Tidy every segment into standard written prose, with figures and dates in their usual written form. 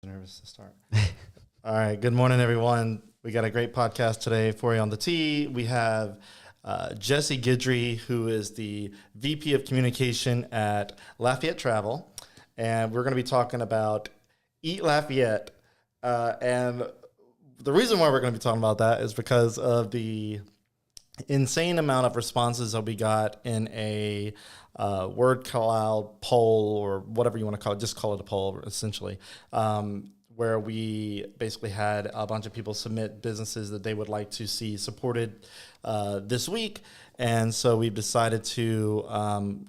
Nervous to start. All right. Good morning, everyone. We got a great podcast today for you on the tee. We have Jesse Guidry, who is the VP of Communication at Lafayette Travel. And we're going to be talking about Eat Lafayette. And the reason why we're going to be talking about that is because of the insane amount of responses that we got in a word cloud poll, or whatever you want to call it, just call it a poll essentially, where we basically had a bunch of people submit businesses that they would like to see supported this week. And so we've decided to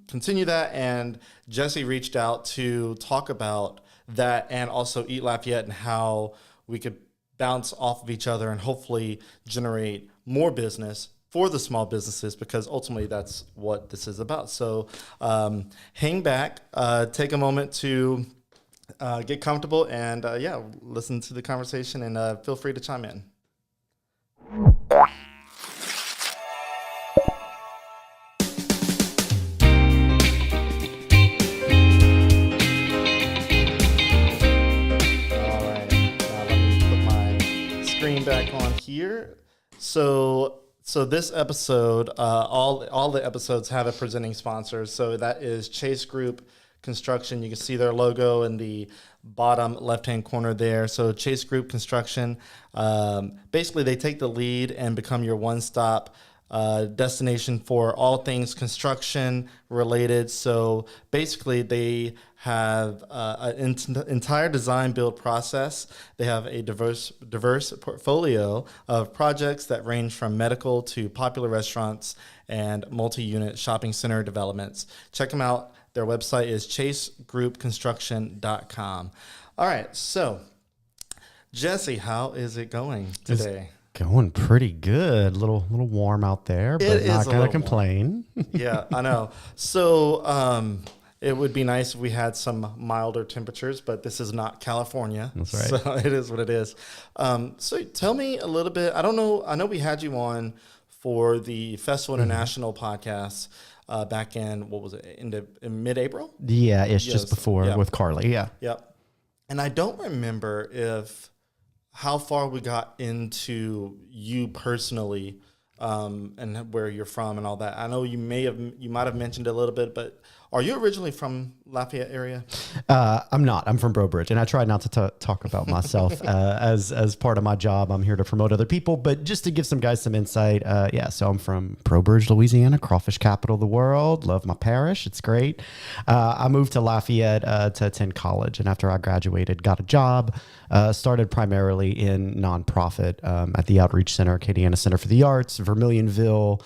continue that, and Jesse reached out to talk about that and also Eat Lafayette and how we could bounce off of each other and hopefully generate more business for the small businesses, because ultimately that's what this is about. So hang back, take a moment to get comfortable, and listen to the conversation, and feel free to chime in. All right, now let me put my screen back on here. So this episode, all the episodes have a presenting sponsor. So that is Chase Group Construction. You can see their logo in the bottom left-hand corner there. So Chase Group Construction, basically they take the lead and become your one-stop destination for all things construction related. So basically they have an entire design build process. They have a diverse portfolio of projects that range from medical to popular restaurants and multi-unit shopping center developments. Check them out. Their website is chasegroupconstruction.com. All right, so Jesse, how is it going today? Going pretty good. A little warm out there, but not going to complain. Yeah, I know. So it would be nice if we had some milder temperatures, but this is not California. That's right. So it is what it is. So tell me a little bit. I don't know. I know we had you on for the Festival International podcast back in, what was it, in mid-April? Yeah, it's just before with Carly. Yeah. Yep. And I don't remember how far we got into you personally, and where you're from and all that. I know you might have mentioned a little bit, but are you originally from Lafayette area? I'm not. I'm from Brobridge, and I try not to talk about myself as part of my job. I'm here to promote other people, but just to give some guys some insight. So I'm from Brobridge, Louisiana, crawfish capital of the world. Love my parish. It's great. I moved to Lafayette to attend college, and after I graduated, got a job. Started primarily in nonprofit at the Outreach Center, Acadiana Center for the Arts, Vermilionville.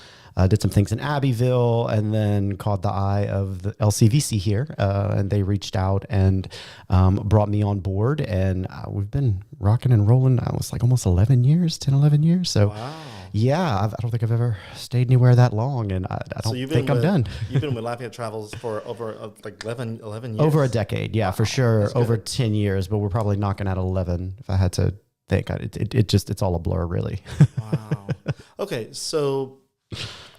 Did some things in Abbeville, and then caught the eye of the LCVC here, and they reached out and brought me on board, and we've been rocking and rolling. I was like almost 11 years. So wow. Yeah, I don't think I've ever stayed anywhere that long, and I don't think I'm done. You've been with Lafayette Travels for over 11 years? Over a decade, yeah, for sure. Over 10 years, but we're probably knocking at 11 if I had to think. It's all a blur, really. Wow. Okay, so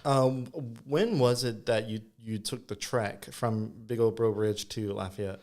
when was it that you took the trek from Big Old Brobridge to Lafayette?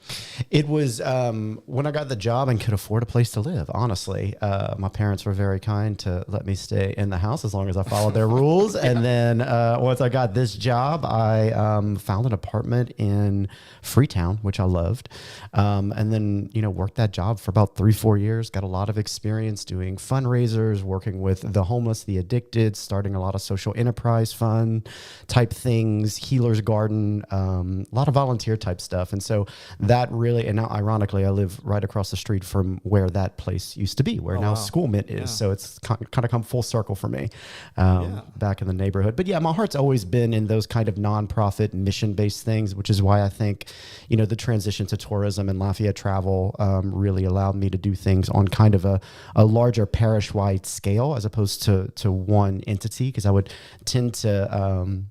It was when I got the job and could afford a place to live, honestly. My parents were very kind to let me stay in the house as long as I followed their rules. Yeah. And then once I got this job, I found an apartment in Freetown, which I loved. And then, worked that job for about 3-4 years, got a lot of experience doing fundraisers, working with the homeless, the addicted, starting a lot of social enterprise fund type things, Healers Garden, a lot of volunteer type stuff. And so that really, and now ironically, I live right across the street from where that place used to be, where now Schoolmint is. Yeah. So it's kind of come full circle for me back in the neighborhood. But yeah, my heart's always been in those kind of nonprofit mission-based things, which is why I think, the transition to tourism and Lafayette Travel really allowed me to do things on kind of a larger parish-wide scale as opposed to one entity, because I would tend to,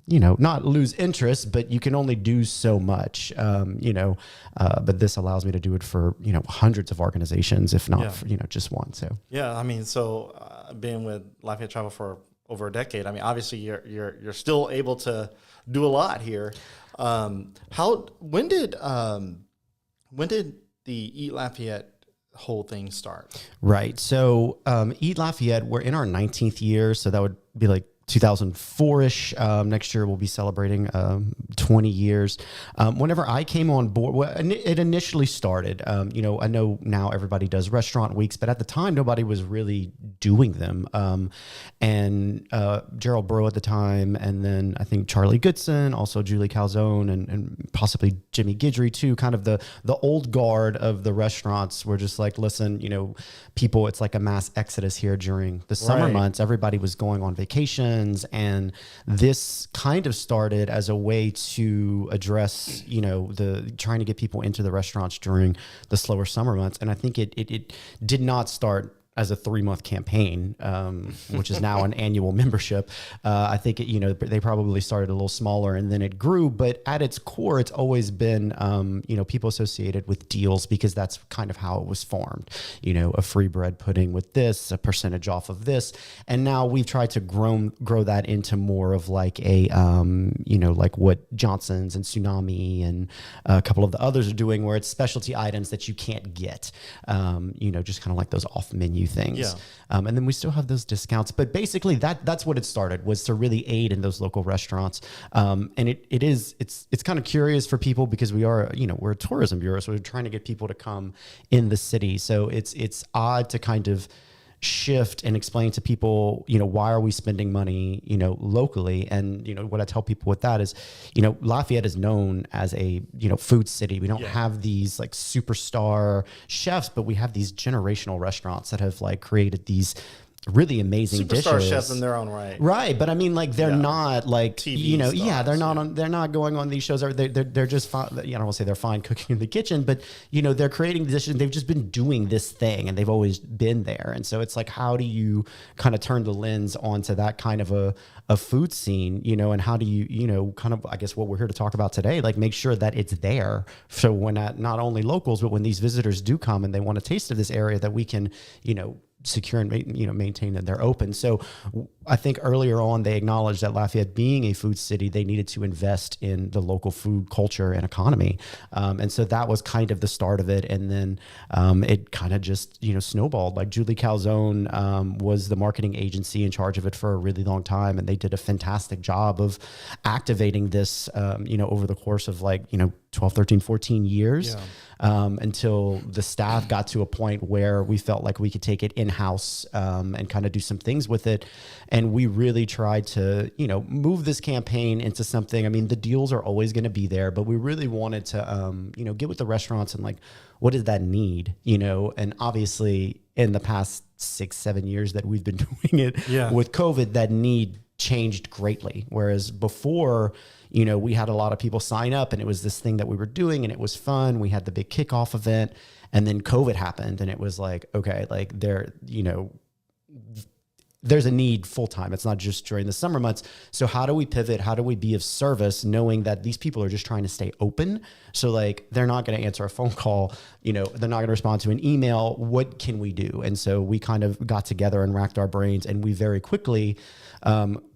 not lose interest, but you can only do so much, but this allows me to do it for, hundreds of organizations, if not, for, just one. So, being with Lafayette Travel for over a decade, obviously you're still able to do a lot here. When did the Eat Lafayette whole thing start? Right. So Eat Lafayette, we're in our 19th year. So that would be like 2004-ish. Next year we'll be celebrating 20 years. Whenever I came on board, well, it initially started, I know now everybody does restaurant weeks, but at the time nobody was really doing them. And Gerald Burrow at the time, and then I think Charlie Goodson, also Julie Calzone, and possibly Jimmy Guidry too, kind of the old guard of the restaurants were just like, listen, people, it's like a mass exodus here during the summer months. Everybody was going on vacation. And this kind of started as a way to address, the trying to get people into the restaurants during the slower summer months. And I think it did not start as a 3-month campaign, which is now an annual membership. I think they probably started a little smaller and then it grew, but at its core, it's always been, people associated with deals because that's kind of how it was formed. A free bread pudding with this, a percentage off of this. And now we've tried to grow that into more of like a, like what Johnson's and Tsunami and a couple of the others are doing, where it's specialty items that you can't get, just kind of like those off menu things. Yeah. And then we still have those discounts, but basically that's what it started, was to really aid in those local restaurants. And it's kind of curious for people because we're a tourism bureau. So we're trying to get people to come in the city. So it's odd to kind of shift and explain to people, why are we spending money, locally? And, what I tell people with that is, Lafayette is known as a, food city. We don't have these like superstar chefs, but we have these generational restaurants that have like created these really amazing superstar dishes. chefs in their own right. Right. But I mean, like, they're not like, TV stars, they're not going on these shows. They're just fine. I don't want to say they're fine cooking in the kitchen, but they're creating dishes and they've just been doing this thing and they've always been there. And so it's like, how do you kind of turn the lens onto that kind of a food scene, and how do you, kind of, I guess what we're here to talk about today, like make sure that it's there. So when not only locals, but when these visitors do come and they want a taste of this area, that we can, secure and maintain that they're open. So I think earlier on they acknowledged that Lafayette being a food city, they needed to invest in the local food culture and economy. And so that was kind of the start of it. And then it kind of just, snowballed. Like Julie Calzone was the marketing agency in charge of it for a really long time. And they did a fantastic job of activating this, over the course of 12, 13, 14 years. Yeah. Until the staff got to a point where we felt like we could take it in-house and kind of do some things with it. And we really tried to, move this campaign into something. I mean, the deals are always going to be there, but we really wanted to, get with the restaurants and like, what does that need? And obviously in the past 6-7 years that we've been doing it with COVID, that need changed greatly. Whereas before, we had a lot of people sign up and it was this thing that we were doing and it was fun. We had the big kickoff event and then COVID happened and it was like, okay, like there's a need full time. It's not just during the summer months. So how do we pivot? How do we be of service knowing that these people are just trying to stay open? So like, they're not going to answer a phone call, they're not going to respond to an email. What can we do? And so we kind of got together and racked our brains and we very quickly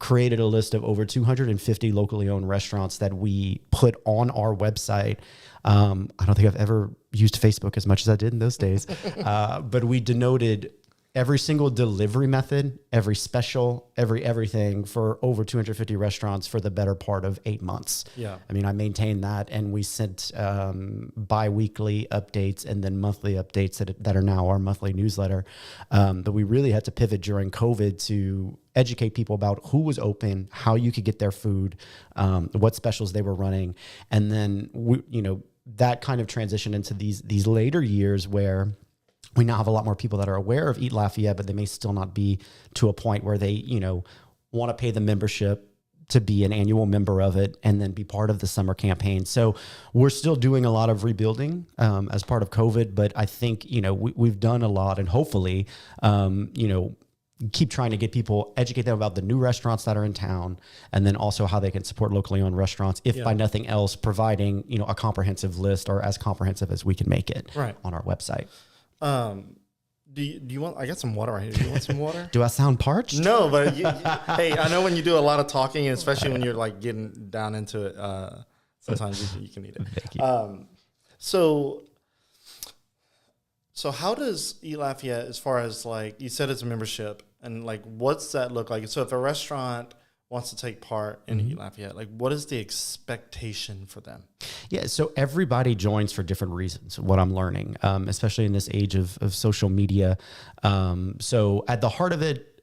created a list of over 250 locally owned restaurants that we put on our website. I don't think I've ever used Facebook as much as I did in those days, but we denoted every single delivery method, every special, everything for over 250 restaurants for the better part of 8 months. Yeah. I mean, I maintained that and we sent bi-weekly updates and then monthly updates that are now our monthly newsletter. But we really had to pivot during COVID to educate people about who was open, how you could get their food, what specials they were running. And then, that kind of transitioned into these later years where we now have a lot more people that are aware of Eat Lafayette, but they may still not be to a point where they, want to pay the membership to be an annual member of it and then be part of the summer campaign. So we're still doing a lot of rebuilding as part of COVID, but I think, we've done a lot and hopefully, keep trying to get people, educate them about the new restaurants that are in town, and then also how they can support locally owned restaurants, if by nothing else, providing, a comprehensive list or as comprehensive as we can make it on our website. Do you want? I got some water right here. Do you want some water? Do I sound parched? No, but hey, I know when you do a lot of talking, especially when you're like getting down into it, sometimes you can need it. Thank you. So So how does E Lafayette, as far as like you said, it's a membership, and like what's that look like? So if a restaurant wants to take part in E Lafayette, like what is the expectation for them? Yeah, so everybody joins for different reasons, what I'm learning, especially in this age of social media. So at the heart of it,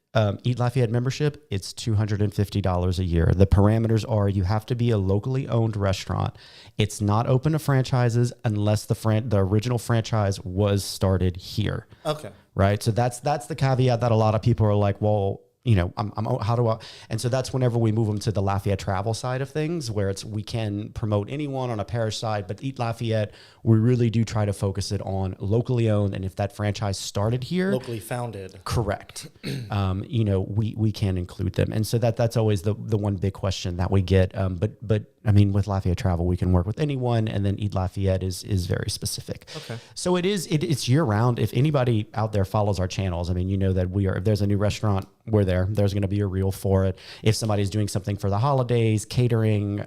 Eat Lafayette membership, it's $250 a year. The parameters are you have to be a locally owned restaurant. It's not open to franchises unless the original franchise was started here. Okay. Right. So that's the caveat that a lot of people are like, well, you know, how do I? And so that's whenever we move them to the Lafayette travel side of things, where we can promote anyone on a parish side, but Eat Lafayette, we really do try to focus it on locally owned. And if that franchise started here, Locally founded. correct. You know, we can include them. And so that's always the one big question that we get. But I mean, with Lafayette Travel, we can work with anyone, and then Eat Lafayette is very specific. Okay. So it's year round. If anybody out there follows our channels, I mean, you know that if there's a new restaurant, we're there. There's going to be a reel for it. If somebody's doing something for the holidays, catering,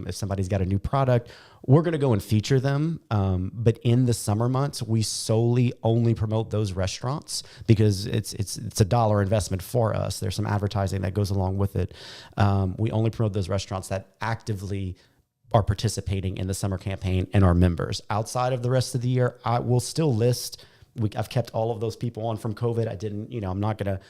if somebody's got a new product, we're going to go and feature them. But in the summer months, we solely only promote those restaurants because it's a dollar investment for us. There's some advertising that goes along with it. We only promote those restaurants that actively are participating in the summer campaign and are members. Outside of the rest of the year, I will still list. I've kept all of those people on from COVID. I'm not going to.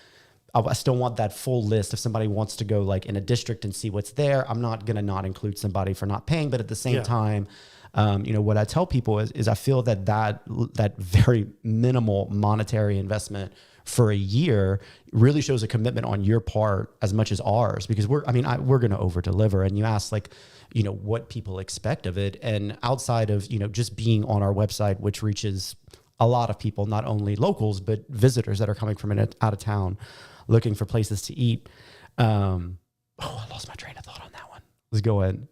I still want that full list. If somebody wants to go like in a district and see what's there, I'm not going to not include somebody for not paying. But at the same time, you know, what I tell people is I feel that very minimal monetary investment for a year really shows a commitment on your part as much as ours, because we're going to over deliver. And you ask like, you know, what people expect of it. And outside of, you know, just being on our website, which reaches a lot of people, not only locals, but visitors that are coming from out of town, looking for places to eat. I lost my train of thought on that one. Let's go ahead.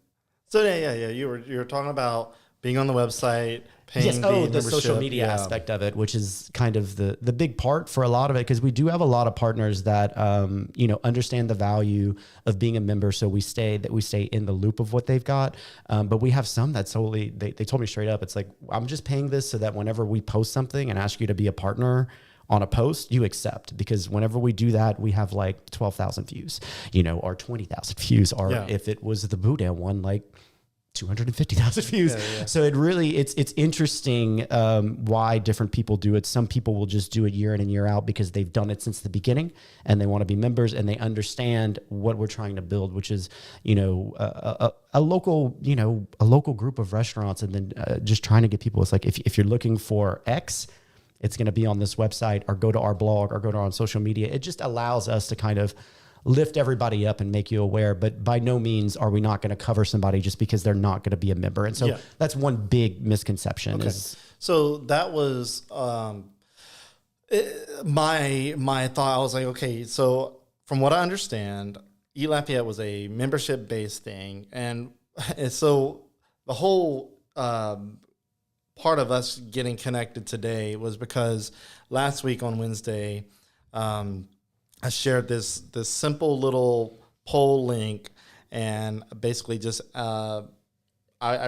So yeah. You were talking about being on the website, paying the social media aspect of it, which is kind of the big part for a lot of it, because we do have a lot of partners that you know, understand the value of being a member. So we stay in the loop of what they've got. But we have some that solely they told me straight up, it's like, I'm just paying this so that whenever we post something and ask you to be a partner on a post, you accept, because whenever we do that, we have like 12,000 views, you know, or 20,000 views, or if it was the Boudin one, like 250,000 views. So it really, it's interesting why different people do it. Some people will just do it year in and year out because they've done it since the beginning and they want to be members and they understand what we're trying to build, which is, you know, a local group of restaurants. And then just trying to get people, it's like, if you're looking for X, it's going to be on this website, or go to our blog, or go to our social media. It just allows us to kind of lift everybody up and make you aware. But by no means are we not going to cover somebody just because they're not going to be a member. And so that's one big misconception. Okay. So that was my thought. I was like, okay, so from what I understand, E Lafayette was a membership-based thing. And so the whole part of us getting connected today was because last week on Wednesday, I shared this simple little poll link, and basically just I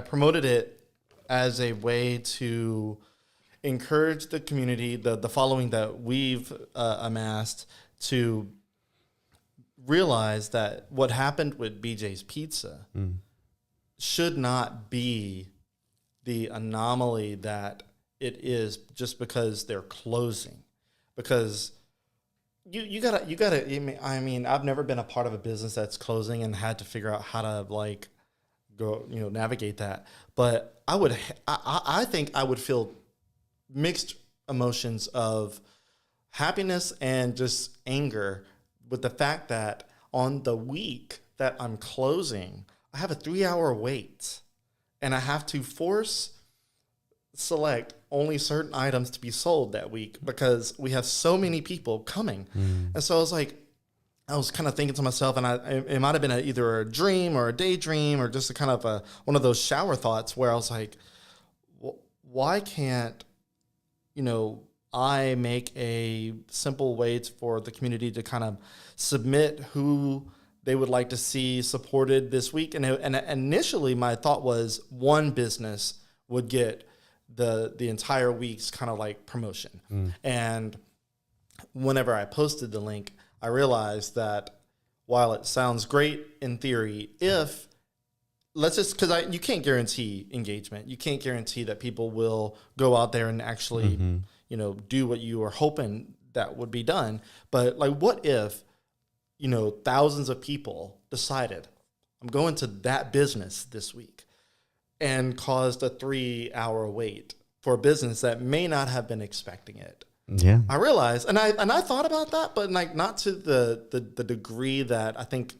promoted it as a way to encourage the community, the following that we've amassed, to realize that what happened with BJ's Pizza should not be the anomaly that it is just because they're closing. Because you gotta. I mean, I've never been a part of a business that's closing and had to figure out how to like go, you know, navigate that. But I think I would feel mixed emotions of happiness and just anger with the fact that on the week that I'm closing, I have a 3-hour wait, and I have to select only certain items to be sold that week because we have so many people coming. And so I was kind of thinking to myself, and it might have been either a dream or a daydream or just a kind of one of those shower thoughts where I was like, why can't, you know, I make a simple way for the community to kind of submit who they would like to see supported this week. And initially my thought was one business would get the entire week's kind of like promotion. And whenever I posted the link, I realized that while it sounds great in theory, if let's just, because you can't guarantee engagement. You can't guarantee that people will go out there and actually, do what you are hoping that would be done. But like, what if, thousands of people decided, I'm going to that business this week, and caused a 3-hour wait for a business that may not have been expecting it. Yeah. I realized, and I thought about that, but like not to the degree that I think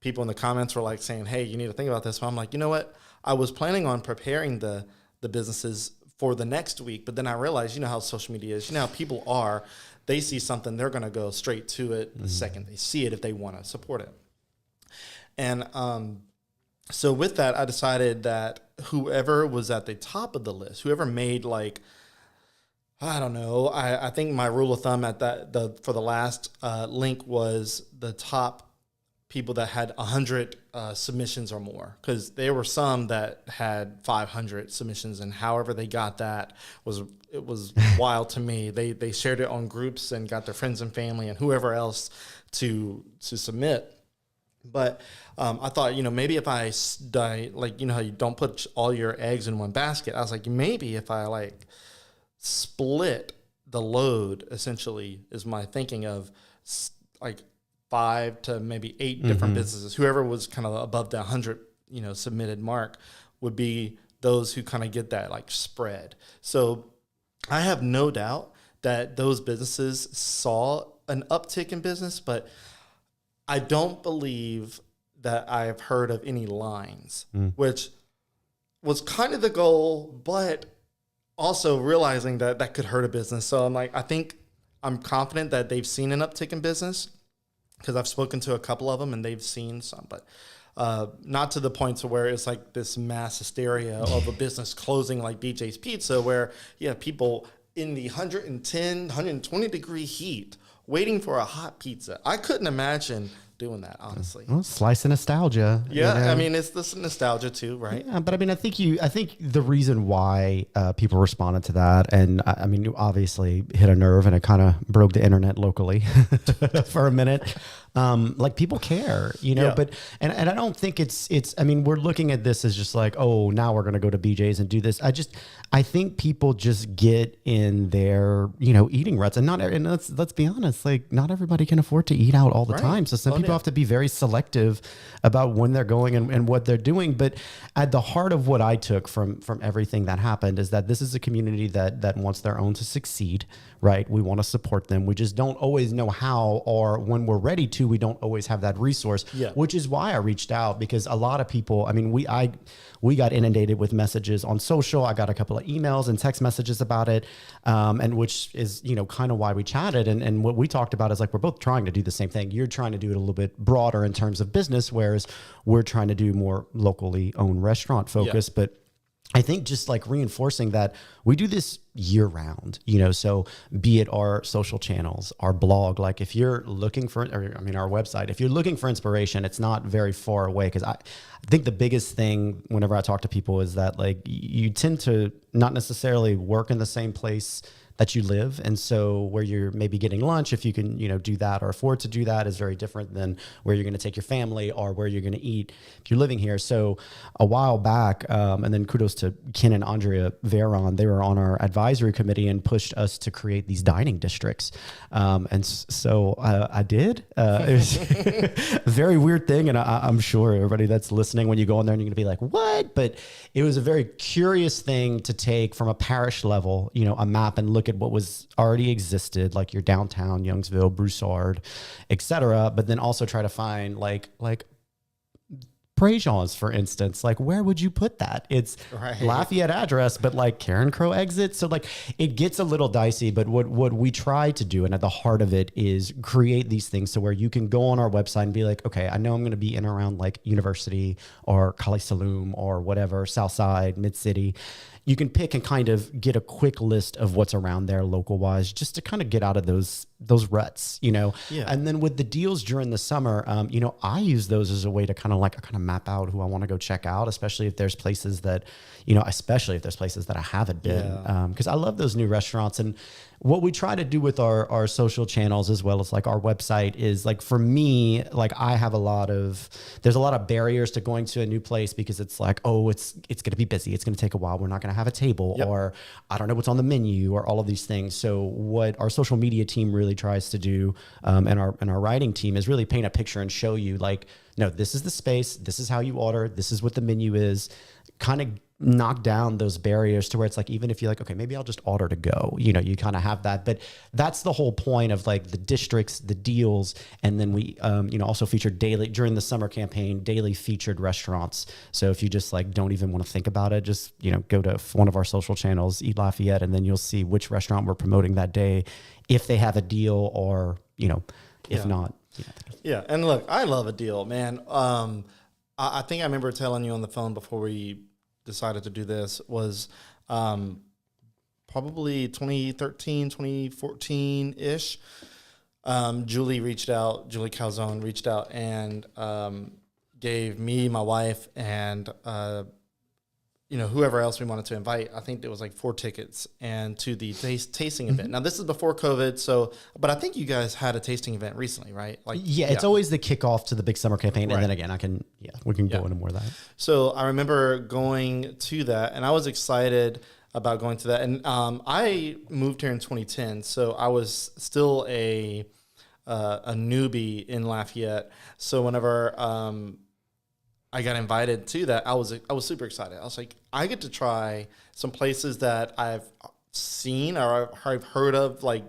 people in the comments were like saying, hey, you need to think about this. But I'm like, you know what? I was planning on preparing the businesses for the next week, but then I realized, you know how social media is, how people are, they see something, they're going to go straight to it the second they see it if they want to support it. And so with that, I decided that whoever was at the top of the list, whoever made like, I don't know, I think my rule of thumb at for the last link was the top people that had 100 submissions or more, because there were some that had 500 submissions, and however they got that was wild to me. They shared it on groups and got their friends and family and whoever else to submit. But I thought, maybe if I like, how you don't put all your eggs in one basket. I was like, maybe if I like split the load, essentially, is my thinking of like 5 to maybe 8 different businesses. Whoever was kind of above the 100, submitted mark would be those who kind of get that like spread. So I have no doubt that those businesses saw an uptick in business, but I don't believe that I've heard of any lines, which was kind of the goal, but also realizing that that could hurt a business. So I'm confident that they've seen an uptick in business, because I've spoken to a couple of them and they've seen some, but not to the point to where it's like this mass hysteria of a business closing like BJ's Pizza, where you have people in the 110, 120 degree heat waiting for a hot pizza. I couldn't imagine doing that, honestly. Well, slice of nostalgia. Yeah, I mean, it's this nostalgia too, right? Yeah, but I mean, I think the reason why people responded to that, and I mean, you obviously hit a nerve, and it kind of broke the internet locally for a minute. Like, people care, Yeah. but, and I don't think it's, I mean, we're looking at this as just like, oh, now we're going to go to BJ's and do this. I think people just get in their, eating ruts, and let's be honest, like, not everybody can afford to eat out all the time. So some people have to be very selective about when they're going and what they're doing. But at the heart of what I took from everything that happened is that this is a community that wants their own to succeed, right? We want to support them. We just don't always know how, or when we're ready to, we don't always have that resource, which is why I reached out, because a lot of people, I mean, we got inundated with messages on social. I got a couple of emails and text messages about it. And which is, kind of why we chatted. And what we talked about is like, we're both trying to do the same thing. You're trying to do it a little bit broader in terms of business, whereas we're trying to do more locally owned restaurant focus. But I think just like reinforcing that we do this year round, so be it our social channels, our blog, like if you're looking for, our website, if you're looking for inspiration, it's not very far away. Cause I think the biggest thing whenever I talk to people is that like you tend to not necessarily work in the same place that you live. And so where you're maybe getting lunch, if you can, do that or afford to do that, is very different than where you're going to take your family or where you're going to eat if you're living here. So a while back, and then kudos to Ken and Andrea Veron, they were on our advisory committee and pushed us to create these dining districts. And so I did. It was a very weird thing. And I'm sure everybody that's listening, when you go on there and you're going to be like, what? But it was a very curious thing to take from a parish level, a map, and look at what was already existed, like your downtown, Youngsville, Broussard, etc. But then also try to find like Préjean's, for instance, like where would you put that? It's Lafayette address, but like Karen Crow exit. So like it gets a little dicey, but what we try to do, and at the heart of it, is create these things so where you can go on our website and be like, okay, I know I'm going to be in around like University or Kali Saloom or whatever, Southside, Mid-City. you can pick and kind of get a quick list of what's around there local wise, just to kind of get out of those ruts, Yeah. And then with the deals during the summer, I use those as a way to kind of map out who I want to go check out, especially if there's places that, I haven't been, because I love those new restaurants. And what we try to do with our social channels, as well as like our website, is like, for me, like I have there's a lot of barriers to going to a new place, because it's like, oh, it's going to be busy. It's going to take a while. We're not going to have a table, or I don't know what's on the menu, or all of these things. So what our social media team really tries to do, and our writing team, is really paint a picture and show you like, no, this is the space. This is how you order. This is what the menu is. Kind of knock down those barriers to where it's like, even if you're like, okay, maybe I'll just order to go, you kind of have that. But that's the whole point of like the districts, the deals. And then we, also feature daily during the summer campaign, daily featured restaurants. So if you just like, don't even want to think about it, just, go to one of our social channels, UL Lafayette, and then you'll see which restaurant we're promoting that day, if they have a deal, or, if not. Yeah. And look, I love a deal, man. I think I remember telling you on the phone before we decided to do this was probably 2013, 2014-ish. Julie Calzone reached out and gave me, my wife, and whoever else we wanted to invite. I think it was like 4 tickets and to the tasting event. Now this is before COVID, but I think you guys had a tasting event recently, right? It's always the kickoff to the big summer campaign, right. And then again, we can go into more of that. So I remember going to that, and I was excited about going to that. And I moved here in 2010, so I was still a newbie in Lafayette. So whenever I got invited to that, I was super excited. I was like, I get to try some places that I've seen or I've heard of like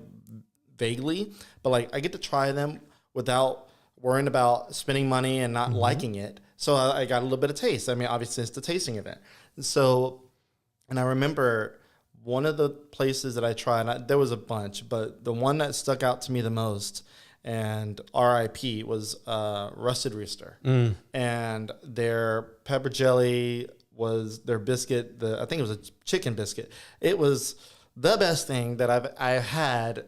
vaguely, but like I get to try them without worrying about spending money and not liking it. So I got a little bit of taste. I mean, obviously it's the tasting event. And I remember one of the places that I tried, there was a bunch, but the one that stuck out to me the most, and RIP, was Rusted Rooster. And their pepper jelly was their biscuit. I think it was a chicken biscuit. It was the best thing that I had,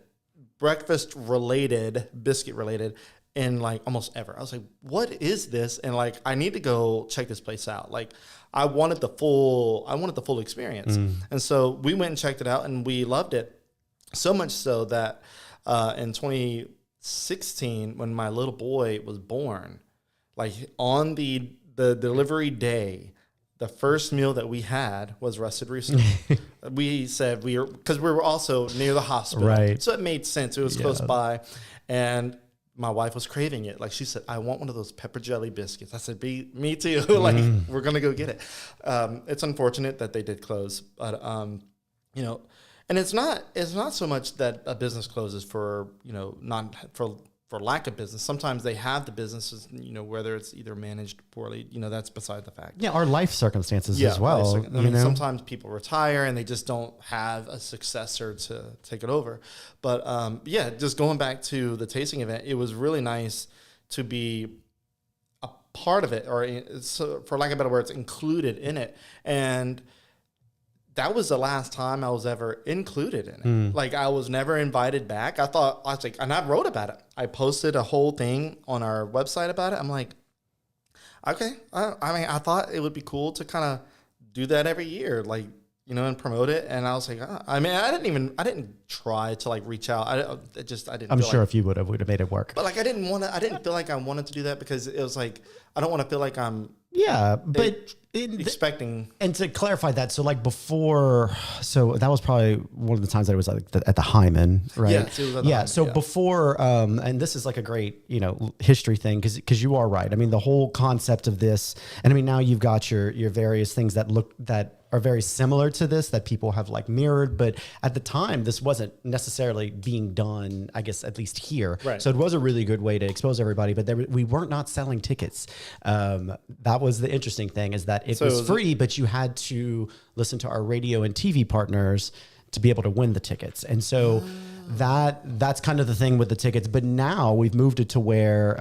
breakfast related, biscuit related, in like almost ever. I was like, what is this? And like, I need to go check this place out. Like, I wanted the full experience. And so we went and checked it out, and we loved it so much so that in 2016, when my little boy was born, like on the delivery day, the first meal that we had was Rusted Rooster. We said because we were also near the hospital, right? So it made sense. It was close by, and my wife was craving it. Like, she said, I want one of those pepper jelly biscuits. I said, me too. Like, we're gonna go get it. It's unfortunate that they did close, but and it's not so much that a business closes for not for lack of business. Sometimes they have the businesses, whether it's either managed poorly, that's beside the fact. Yeah, our life circumstances as well. I mean, sometimes people retire and they just don't have a successor to take it over. But just going back to the tasting event, it was really nice to be a part of it, or for lack of better words, included in it. And that was the last time I was ever included in it. Like, I was never invited back. I was like, and I wrote about it. I posted a whole thing on our website about it. I'm like, okay. I thought it would be cool to kind of do that every year, like, and promote it. And I was like, I didn't try to like reach out. I didn't. I'm sure if you would have made it work. But like, I didn't feel like I wanted to do that, because it was like, I don't want to feel like I'm. Yeah, but expecting. And to clarify that, so like before, so that was probably one of the times that it was like at the Hyman, right? Yeah, it was at the Hyman, so before, and this is like a great, history thing, because you are right. I mean, the whole concept of this, and I mean, now you've got your various things that are very similar to this that people have like mirrored, but at the time this wasn't necessarily being done, I guess, at least here. Right. So it was a really good way to expose everybody, but we weren't not selling tickets. That was the interesting thing, is that it was free, but you had to listen to our radio and TV partners to be able to win the tickets. And so that's kind of the thing with the tickets. But now we've moved it to where,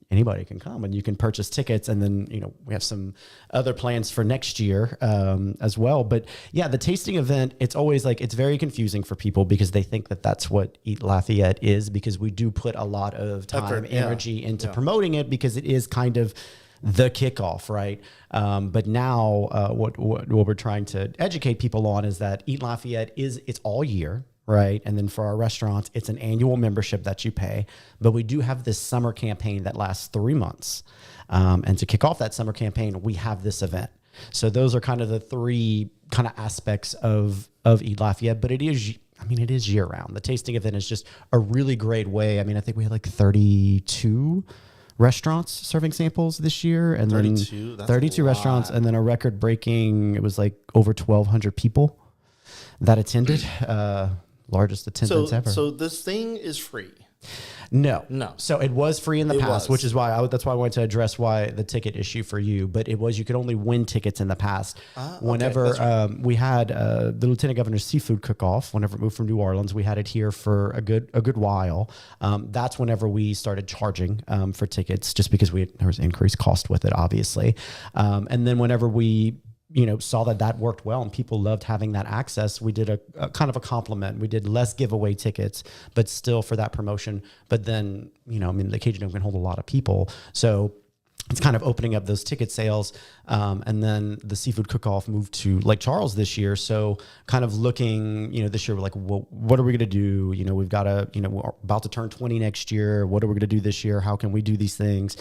anybody can come and you can purchase tickets. And then, we have some other plans for next year as well. But yeah, the tasting event, it's always it's very confusing for people because they think that that's what Eat Lafayette is, because we do put a lot of time, energy into promoting it, because it is kind of the kickoff, right? But now what we're trying to educate people on is that Eat Lafayette it's all year. Right. And then for our restaurants, it's an annual membership that you pay. But we do have this summer campaign that lasts 3 months. And to kick off that summer campaign, we have this event. So those are kind of the three kind of aspects of Eat Lafayette. But it is year round. The tasting event is just a really great way. I think we had 32 restaurants serving samples this year. And 32? Then 32 restaurants. And then a record breaking, it was over 1,200 people that attended. Largest attendance ever. So this thing is free? No. So it was free in the past, which is why that's why I wanted to address why the ticket issue for you. But it was, you could only win tickets in the past. Whenever we had the Lieutenant Governor's seafood cook-off, whenever it moved from New Orleans, we had it here for a good while. That's whenever we started charging for tickets, just because there was increased cost with it, obviously. And then whenever we saw that worked well and people loved having that access, we did a kind of a compliment. We did less giveaway tickets, but still for that promotion. But then, the Cajun Dome can hold a lot of people. So it's kind of opening up those ticket sales. And then the seafood cook-off moved to Lake Charles this year. So kind of looking, this year, we're well, what are we going to do? We've got we're about to turn 20 next year. What are we going to do this year? How can we do these things?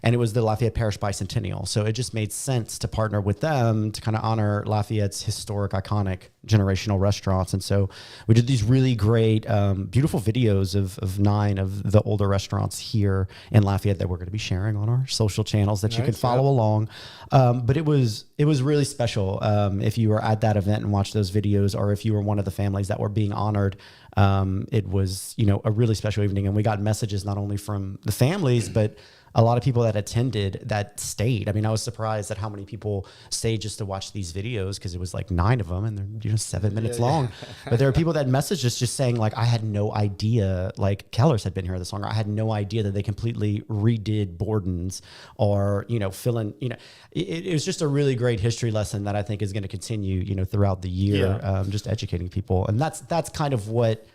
And it was the Lafayette Parish Bicentennial. So it just made sense to partner with them to kind of honor Lafayette's historic, iconic generational restaurants. And so we did these really great, beautiful videos of 9 of the older restaurants here in Lafayette that we're going to be sharing on our social channels that you can follow along. But it was really special. If you were at that event and watched those videos, or if you were one of the families that were being honored, it was, a really special evening. And we got messages not only from the families, but a lot of people that attended that stayed. I was surprised at how many people stayed just to watch these videos, because it was 9 of them and they're 7 minutes long. But there are people that messaged us just saying I had no idea, Keller's had been here this long. I had no idea that they completely redid Borden's or, fill in, it was just a really great history lesson that I think is going to continue, throughout the year, just educating people. And that's kind of what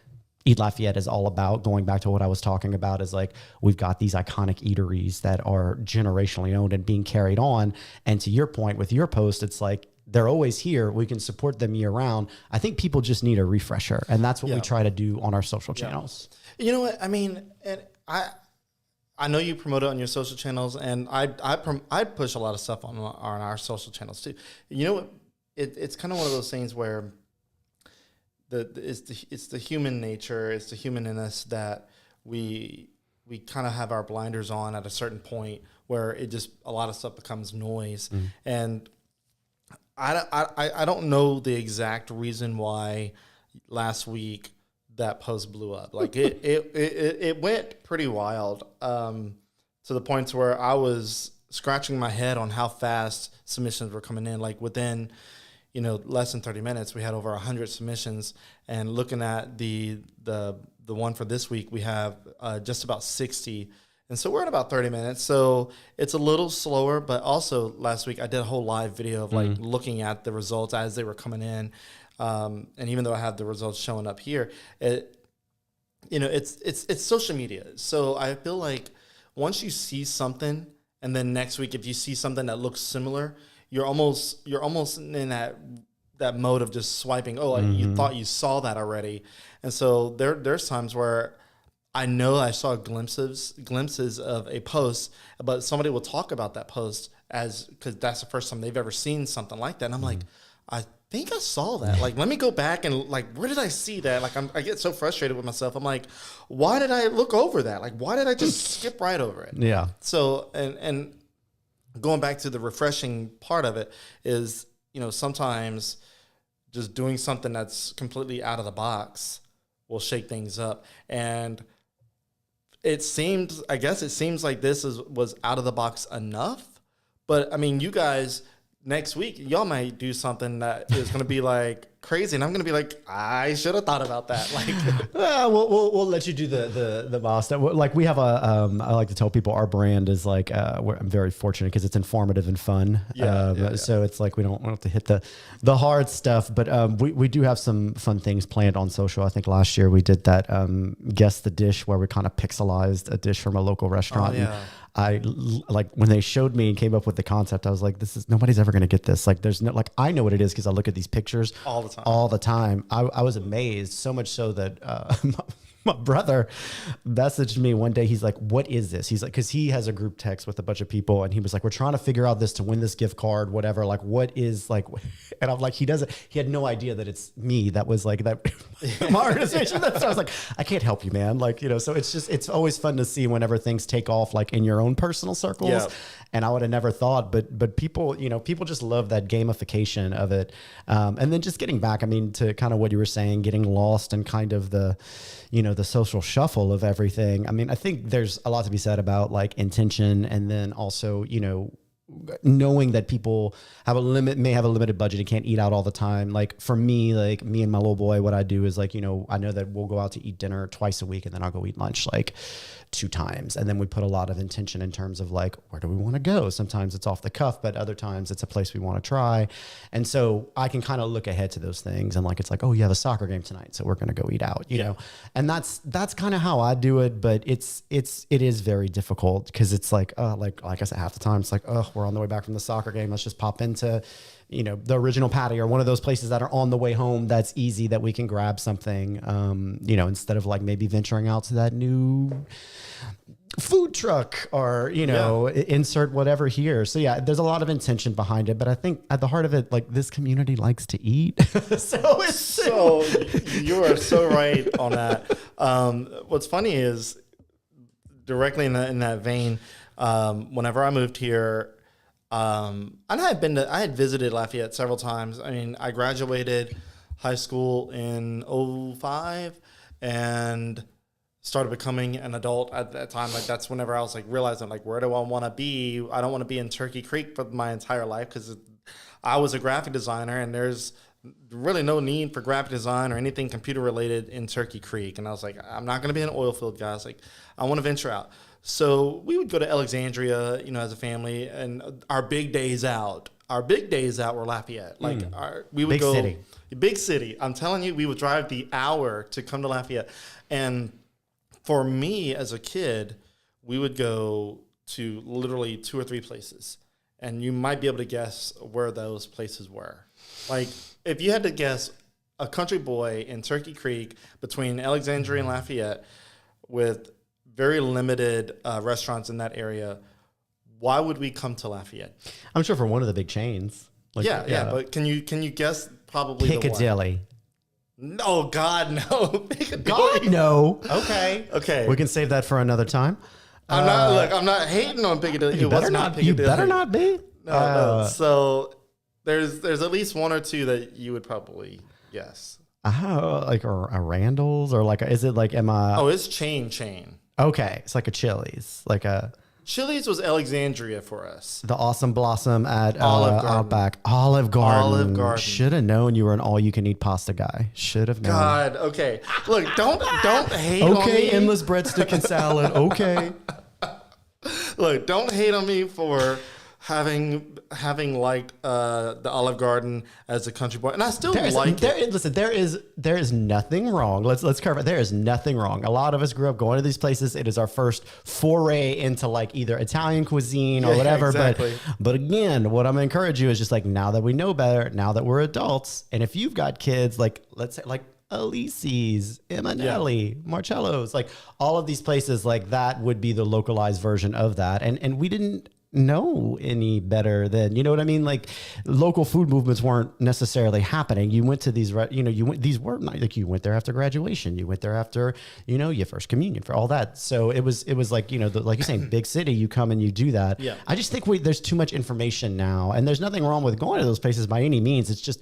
Eat Lafayette is all about. Going back to what I was talking about, is we've got these iconic eateries that are generationally owned and being carried on. And to your point with your post, it's they're always here. We can support them year round. I think people just need a refresher. And that's what we try to do on our social channels. You know what? And I know you promote it on your social channels, and I push a lot of stuff on our social channels too. You know what? It's kind of one of those things where it's the human nature, it's the human in us that we kind of have our blinders on at a certain point where it just, a lot of stuff becomes noise. And I don't know the exact reason why last week that post blew up. It went pretty wild, to the point where I was scratching my head on how fast submissions were coming in. Within less than 30 minutes, we had over 100 submissions. And looking at the one for this week, we have just about 60. And so we're at about 30 minutes. So it's a little slower, but also last week I did a whole live video of looking at the results as they were coming in. And even though I have the results showing up here, it's social media. So I feel like once you see something, and then next week, if you see something that looks similar, you're almost in that mode of just swiping. Oh, you thought you saw that already. And so there's times where I know I saw glimpses of a post, but somebody will talk about that post because that's the first time they've ever seen something like that. And I'm like, I think I saw that. Let me go back and where did I see that? I get so frustrated with myself. I'm like, why did I look over that? Why did I just skip right over it? Yeah. So, and going back to the refreshing part of it is, sometimes just doing something that's completely out of the box will shake things up. And it seems like this was out of the box enough. But you guys next week, y'all might do something that is going to be like crazy. And I'm going to be like, I should have thought about that. Like, we'll let you do the boss. Like we have a, I like to tell people our brand is like, I'm very fortunate because it's informative and fun. So it's like, we don't have to hit the hard stuff, but we do have some fun things planned on social. I think last year we did that Guess the Dish where we kind of pixelized a dish from a local restaurant. Oh, yeah. I like when they showed me and came up with the concept, I was like, nobody's ever going to get this. Like, there's no, like, I know what it is because I look at these pictures all the time. I was amazed, so much so that my brother messaged me one day. He's like, what is this? He's like, because he has a group text with a bunch of people and he was like, we're trying to figure out this to win this gift card, whatever. Like, what is like, and I'm like, he had no idea that it's me that was like that my organization. So I was like, I can't help you, man. Like, so it's always fun to see whenever things take off, like in your own personal circles. Yeah. And I would have never thought, but people, people just love that gamification of it. And then just getting back, I mean, to kind of what you were saying, getting lost and kind of the social shuffle of everything. I mean, I think there's a lot to be said about like intention and then also, knowing that people may have a limited budget and can't eat out all the time. Like for me, like me and my little boy, what I do is like, I know that we'll go out to eat dinner twice a week and then I'll go eat lunch like 2 times. And then we put a lot of intention in terms of like, where do we want to go? Sometimes it's off the cuff, but other times it's a place we want to try. And so I can kind of look ahead to those things and like, it's like, oh, you have a soccer game tonight, so we're going to go eat out, you know? And that's kind of how I do it. But it is very difficult because it's like I said, half the time it's like, oh, we're on the way back from the soccer game. Let's just pop into, the original patio or one of those places that are on the way home. That's easy that we can grab something, instead of like maybe venturing out to that new food truck or, insert whatever here. So yeah, there's a lot of intention behind it, but I think at the heart of it, like this community likes to eat. so you are so right on that. What's funny is directly in that vein, whenever I moved here, and I had visited Lafayette several times. I mean, I graduated high school in 2005 and started becoming an adult at that time. Like that's whenever I was like realizing like, where do I want to be? I don't want to be in Turkey Creek for my entire life because I was a graphic designer and there's really no need for graphic design or anything computer related in Turkey Creek. And I was like, I'm not going to be an oil field guy. I was like, I want to venture out. So we would go to Alexandria, as a family, and our big days out were Lafayette. Like we would go big city. I'm telling you, we would drive the hour to come to Lafayette. And for me as a kid, we would go to literally 2 or 3 places, and you might be able to guess where those places were. Like if you had to guess a country boy in Turkey Creek between Alexandria and Lafayette with very limited restaurants in that area, why would we come to Lafayette? I'm sure for one of the big chains. Like, yeah. But can you guess probably Piccadilly? No, God, no. Piccadilly. God, no. Okay. We can save that for another time. I'm not hating on Piccadilly. You better not be. No. So there's at least 1 or 2 that you would probably guess. Like a Randall's or like, is it like, it's chain. Okay. It's like a Chili's, like a... Chili's was Alexandria for us. The Awesome Blossom at Outback. Olive Garden. Should have known you were an all-you-can-eat pasta guy. Should have known. God, okay. Look, don't hate on me. Okay, endless breadstick and salad. Okay. Look, don't hate on me for having liked the Olive Garden as a country boy, and I still like it. Listen, there is nothing wrong. Let's cover it. There is nothing wrong. A lot of us grew up going to these places. It is our first foray into like either Italian cuisine or whatever. Exactly. But again, what I'm gonna encourage you is just like now that we know better, now that we're adults, and if you've got kids, like let's say like Alici's, Emanelli, Marcello's, like all of these places, like that would be the localized version of that, and we didn't know any better than, you know what I mean? Like local food movements weren't necessarily happening. You went to these, these were not like you went there after graduation. You went there after, your first communion for all that. So it was like, like you're saying, big city, you come and you do that. Yeah. I just think there's too much information now, and there's nothing wrong with going to those places by any means. It's just,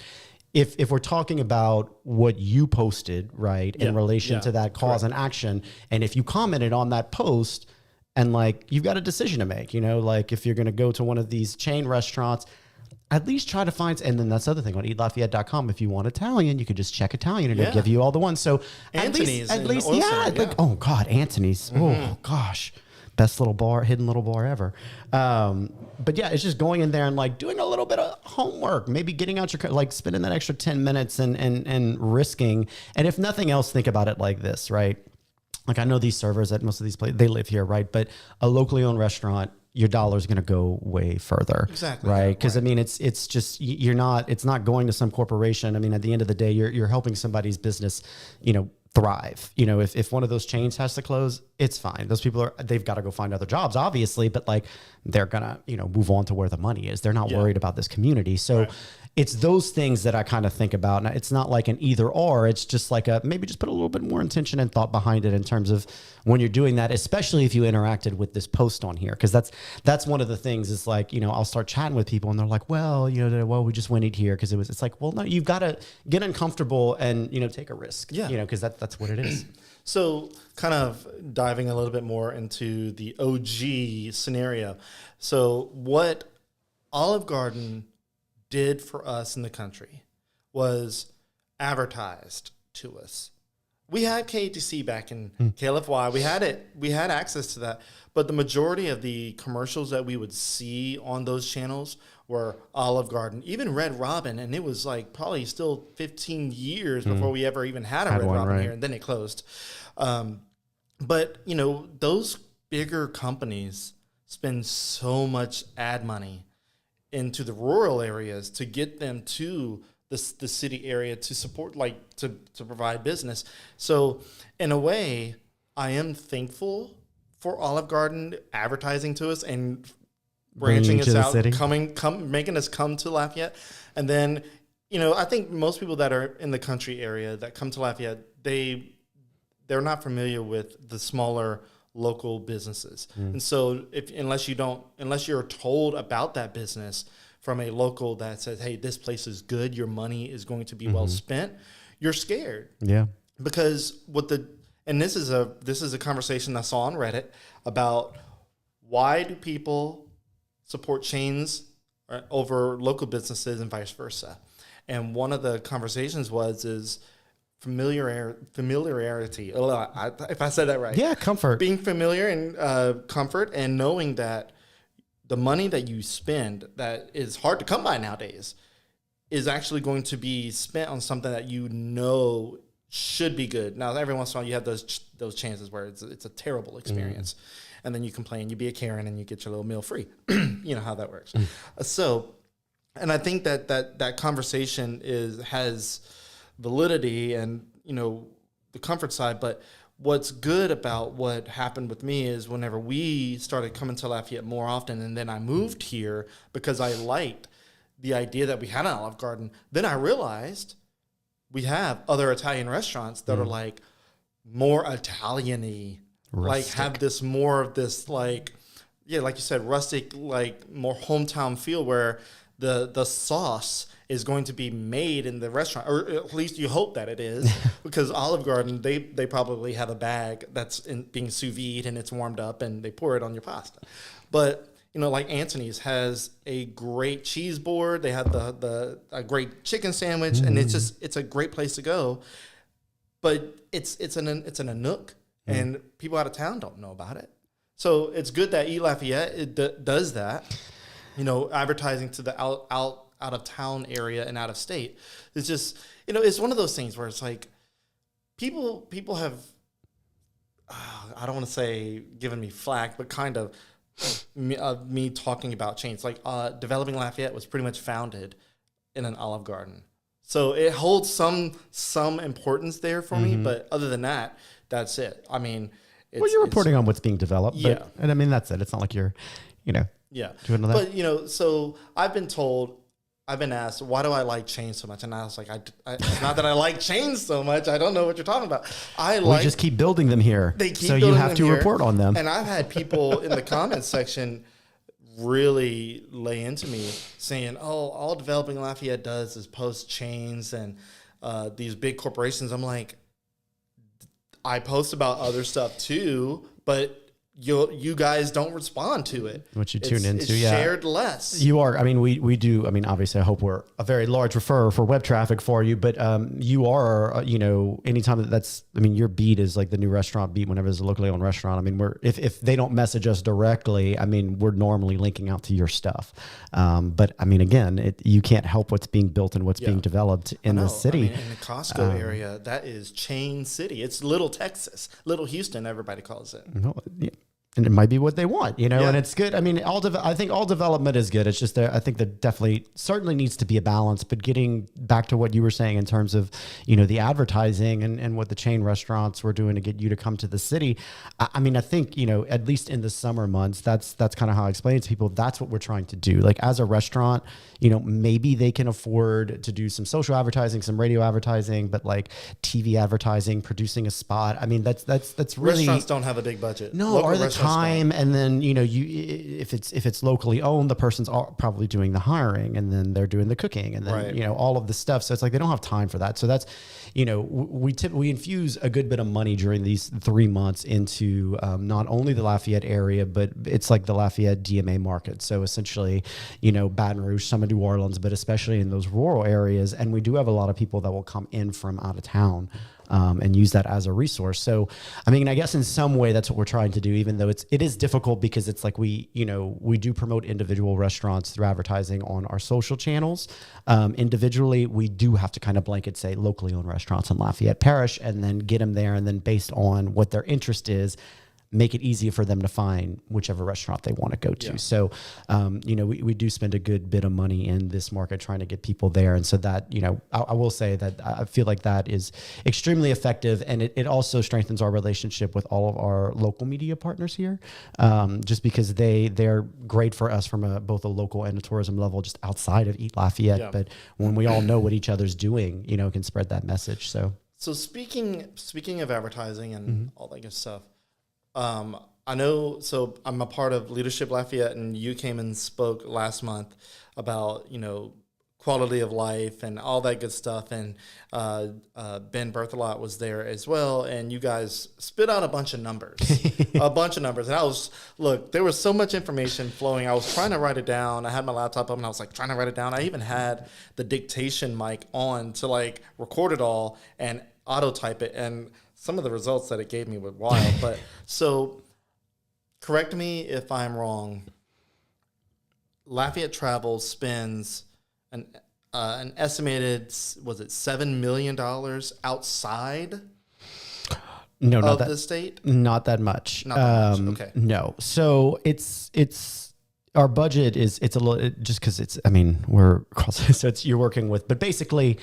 if we're talking about what you posted, right, in relation to that cause and action, and if you commented on that post, and like, you've got a decision to make, like if you're going to go to one of these chain restaurants, at least try to find, and then that's the other thing on eatlafayette.com. If you want Italian, you could just check Italian and it'll give you all the ones. So Anthony's at least, yeah, yeah. like, oh God, Anthony's. Oh gosh. Best little bar, hidden little bar ever. But yeah, it's just going in there and like doing a little bit of homework, maybe getting out your, like spending that extra 10 minutes and risking. And if nothing else, think about it like this, right? Like I know these servers at most of these places, they live here, right? But a locally owned restaurant, your dollar is going to go way further. Exactly. Right. Because I mean, it's just, it's not going to some corporation. I mean, at the end of the day, you're helping somebody's business, thrive. If one of those chains has to close, it's fine. Those people they've got to go find other jobs, obviously, but like they're gonna, move on to where the money is. They're not worried about this community. So it's those things that I kind of think about. And it's not like an either or, it's just like maybe just put a little bit more intention and thought behind it in terms of when you're doing that, especially if you interacted with this post on here. Cause that's one of the things is like, I'll start chatting with people and they're like, well, we just went eat here. Cause it's like, well, no, you've got to get uncomfortable and, take a risk, cause that's what it is. So kind of diving a little bit more into the OG scenario. So what Olive Garden did for us in the country was advertised to us. We had KTC back in KLFY. We had it. We had access to that. But the majority of the commercials that we would see on those channels were Olive Garden, even Red Robin. And it was like probably still 15 years before we ever even had a Red Robin here. And then it closed. But, those bigger companies spend so much ad money into the rural areas to get them to the city area to support, like to provide business. So in a way, I am thankful for Olive Garden advertising to us and branching us out, making us come to Lafayette. And then, I think most people that are in the country area that come to Lafayette, they're not familiar with the smaller local businesses. And so unless you're told about that business from a local that says, hey, this place is good, your money is going to be well spent, you're scared. Yeah. Because this is a conversation I saw on Reddit about why do people support chains over local businesses and vice versa. And one of the conversations is familiarity. If I said that right. Yeah, comfort. Being familiar and comfort, and knowing that the money that you spend that is hard to come by nowadays is actually going to be spent on something that should be good. Now, every once in a while you have those chances where it's a terrible experience. And then you complain, you be a Karen, and you get your little meal free. You know how that works. And I think that conversation has validity and, the comfort side. But what's good about what happened with me is whenever we started coming to Lafayette more often, and then I moved here because I liked the idea that we had an Olive Garden, then I realized we have other Italian restaurants that are like more Italian-y, like have this more of this like you said, rustic, like more hometown feel where the sauce is going to be made in the restaurant, or at least you hope that it is, because Olive Garden, they probably have a bag that's being sous vide and it's warmed up and they pour it on your pasta. But, like Anthony's has a great cheese board. They have a great chicken sandwich, and it's a great place to go. But it's in a nook, and people out of town don't know about it. So it's good that UL Lafayette does that, advertising to the out of town area and out of state. It's just, it's one of those things where it's like people have, I don't want to say given me flack, but kind of me talking about chains. Like Developing Lafayette was pretty much founded in an Olive Garden. So it holds some importance there for me. But other than that, that's it. I mean, you're reporting on what's being developed. Yeah. But, and I mean, that's it. It's not like you're, yeah. doing all that. But, so I've been asked, why do I like chains so much? And I was like, it's not that I like chains so much. I don't know what you're talking about. We just keep building them here. They keep so building you have them to here. Report on them. And I've had people in the comments section really lay into me saying, all Developing Lafayette does is post chains and these big corporations. I'm like, I post about other stuff too, but you guys don't respond to it. What you tune into, it's yeah. shared less. You are. I mean, we do. I mean, obviously, I hope we're a very large referrer for web traffic for you, but you are, anytime that's, I mean, your beat is like the new restaurant beat whenever there's a locally owned restaurant. I mean, if they don't message us directly, I mean, we're normally linking out to your stuff. But I mean, again, you can't help what's being built and what's being developed in the city. I mean, in the Costco area, that is chain city. It's Little Texas, Little Houston, everybody calls it. And it might be what they want, and it's good. I mean, I think all development is good. It's just I think there certainly needs to be a balance. But getting back to what you were saying in terms of, the advertising and what the chain restaurants were doing to get you to come to the city. I mean, I think, at least in the summer months, that's kind of how I explain it to people. That's what we're trying to do. Like as a restaurant, maybe they can afford to do some social advertising, some radio advertising, but like TV advertising, producing a spot. I mean, that's really, restaurants don't have a big budget. No, or the time, and then if it's locally owned, the person's probably doing the hiring, and then they're doing the cooking, and then all of the stuff. So it's like they don't have time for that. So that's we infuse a good bit of money during these 3 months into not only the Lafayette area, but it's like the Lafayette DMA market. So essentially, Baton Rouge, some of New Orleans, but especially in those rural areas. And we do have a lot of people that will come in from out of town. And use that as a resource. So, I mean, I guess in some way that's what we're trying to do, even though it is difficult because it's like we do promote individual restaurants through advertising on our social channels. Individually, we do have to kind of blanket say locally owned restaurants in Lafayette Parish and then get them there. And then based on what their interest is, make it easier for them to find whichever restaurant they want to go to. Yeah. So, we do spend a good bit of money in this market trying to get people there. And so that, I will say that I feel like that is extremely effective. And it also strengthens our relationship with all of our local media partners here, just because they're great for us from both a local and a tourism level, just outside of Eat Lafayette. Yeah. But when we all know what each other's doing, can spread that message. So speaking of advertising and all that good stuff, I know, so I'm a part of Leadership Lafayette, and you came and spoke last month about, quality of life and all that good stuff. And Ben Berthelot was there as well. And you guys spit out a bunch of numbers, And there was so much information flowing. I was trying to write it down. I had my laptop up and I was like trying to write it down. I even had the dictation mic on to like record it all and auto type it. And some of the results that it gave me were wild. But so correct me if I'm wrong. Lafayette Travel spends an estimated, was it $7 million outside of the state? Not that much. Not that much. Okay. No. So it's our budget is a little, just because it's, I mean, so you're working with, but basically,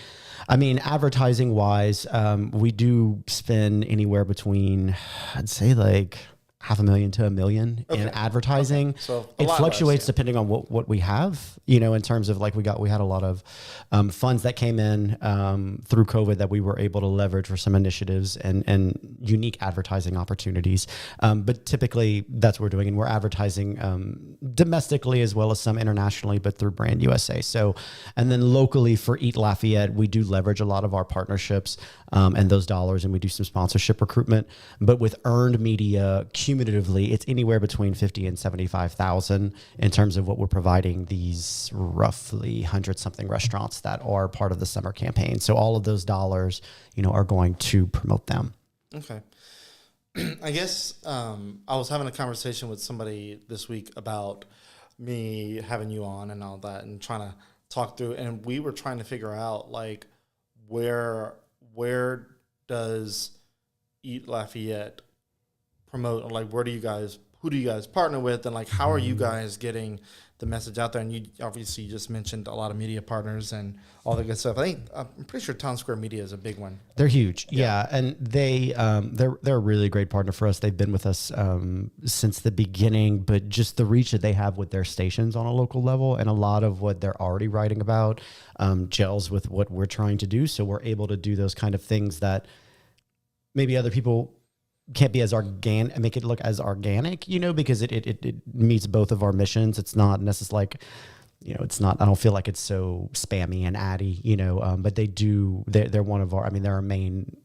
I mean, advertising wise, we do spend anywhere between, I'd say like $500,000 to $1 million in advertising. Okay. So it fluctuates depending on what we have, in terms of like we had a lot of funds that came in through COVID that we were able to leverage for some initiatives and unique advertising opportunities. But typically that's what we're doing. And we're advertising domestically as well as some internationally, but through Brand USA. So, and then locally for Eat Lafayette, we do leverage a lot of our partnerships and those dollars, and we do some sponsorship recruitment. But with earned media, cumulatively, it's anywhere between 50 and 75,000 in terms of what we're providing these roughly 100-something restaurants that are part of the summer campaign. So all of those dollars, are going to promote them. Okay. I guess I was having a conversation with somebody this week about me having you on and all that and trying to talk through, and we were trying to figure out like where does Eat Lafayette promote, or like who do you guys partner with, and like how are you guys getting the message out there? And you obviously just mentioned a lot of media partners and all that good stuff. I'm pretty sure Town Square Media is a big one. They're huge. Yeah. And they're a really great partner for us. They've been with us since the beginning, but just the reach that they have with their stations on a local level and a lot of what they're already writing about gels with what we're trying to do. So we're able to do those kind of things that maybe other people can't be as organic, make it look as organic, because it meets both of our missions. It's not necessarily like, I don't feel like it's so spammy and addy, but they're one of they're our main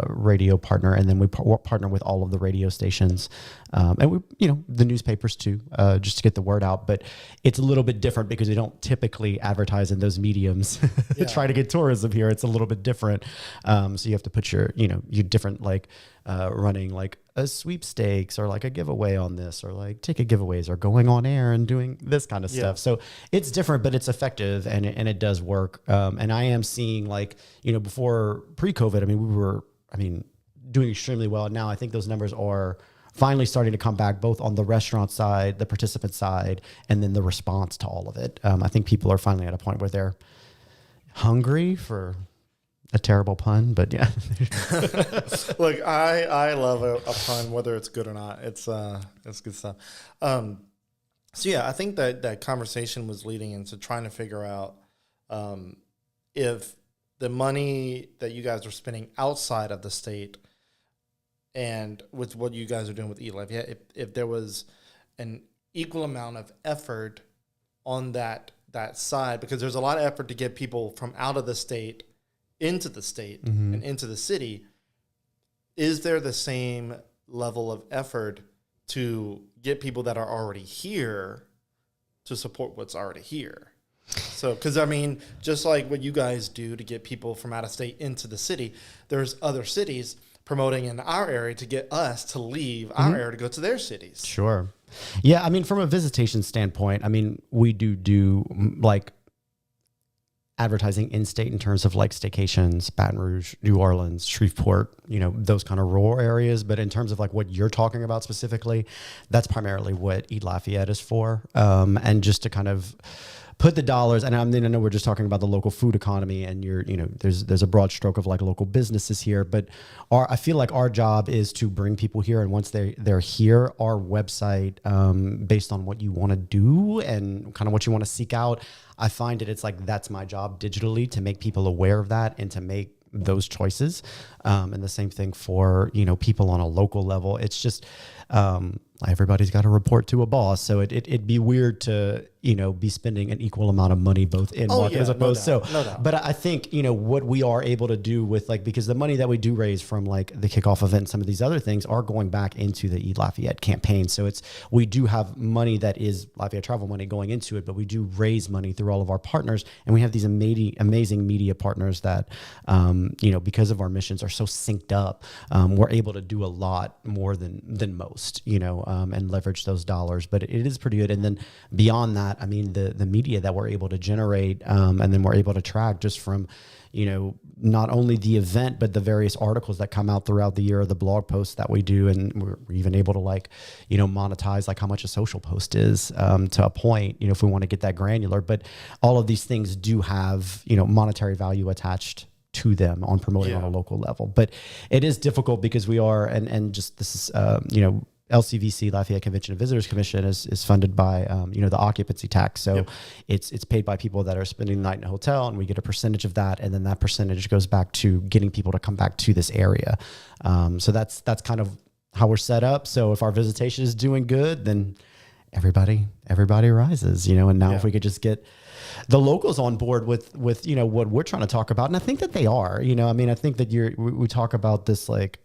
radio partner, and then we partner with all of the radio stations, and we, the newspapers too, just to get the word out. But it's a little bit different because we don't typically advertise in those mediums. Try to get tourism here. It's a little bit different. So you have to put your different, like running like a sweepstakes or like a giveaway on this, or like ticket giveaways, or going on air and doing this kind of stuff. So it's different, but it's effective, and it does work. And I am seeing, like, before pre-COVID, we were doing extremely well. Now I think those numbers are finally starting to come back, both on the restaurant side, the participant side, and then the response to all of it. I think people are finally at a point where they're hungry for a terrible pun, but yeah. Look, I love a pun, whether it's good or not. It's good stuff. So yeah, I think that conversation was leading into trying to figure out if the money that you guys are spending outside of the state, and with what you guys are doing with UL Lafayette, if there was an equal amount of effort on that side, because there's a lot of effort to get people from out of the state into the state and into the city. Is there the same level of effort to get people that are already here to support what's already here? So, because just like what you guys do to get people from out of state into the city, there's other cities promoting in our area to get us to leave our area to go to their cities. Sure. Yeah. From a visitation standpoint, we do like advertising in state in terms of like staycations, Baton Rouge, New Orleans, Shreveport, those kind of rural areas. But in terms of like what you're talking about specifically, that's primarily what UL Lafayette is for. And just to kind of put the dollars, and I know we're just talking about the local food economy, and there's a broad stroke of like local businesses here, but I feel like our job is to bring people here, and once they're here, our website, based on what you want to do and kind of what you want to seek out, I find it's like that's my job digitally, to make people aware of that and to make those choices. And the same thing for people on a local level. It's just everybody's got to report to a boss, so it'd be weird to be spending an equal amount of money both in market as opposed. No doubt. But I think what we are able to do with, like, because the money that we do raise from like the kickoff event and some of these other things are going back into the UL Lafayette campaign. So we do have money that is Lafayette travel money going into it, but we do raise money through all of our partners, and we have these amazing media partners that because of our missions are so synced up, we're able to do a lot more than most, and leverage those dollars. But it is pretty good. And then beyond that, the media that we're able to generate, and then we're able to track just from, not only the event, but the various articles that come out throughout the year, or the blog posts that we do. And we're even able to monetize like how much a social post is, to a point, if we want to get that granular. But all of these things do have, monetary value attached to them on promoting on a local level. But it is difficult because we are, and just this is, LCVC, Lafayette Convention and Visitors Commission, is funded by, the occupancy tax. So it's paid by people that are spending the night in a hotel, and we get a percentage of that. And then that percentage goes back to getting people to come back to this area. So that's kind of how we're set up. So if our visitation is doing good, then everybody rises, and now if we could just get the locals on board with what we're trying to talk about. And I think that they are, I think that we talk about this like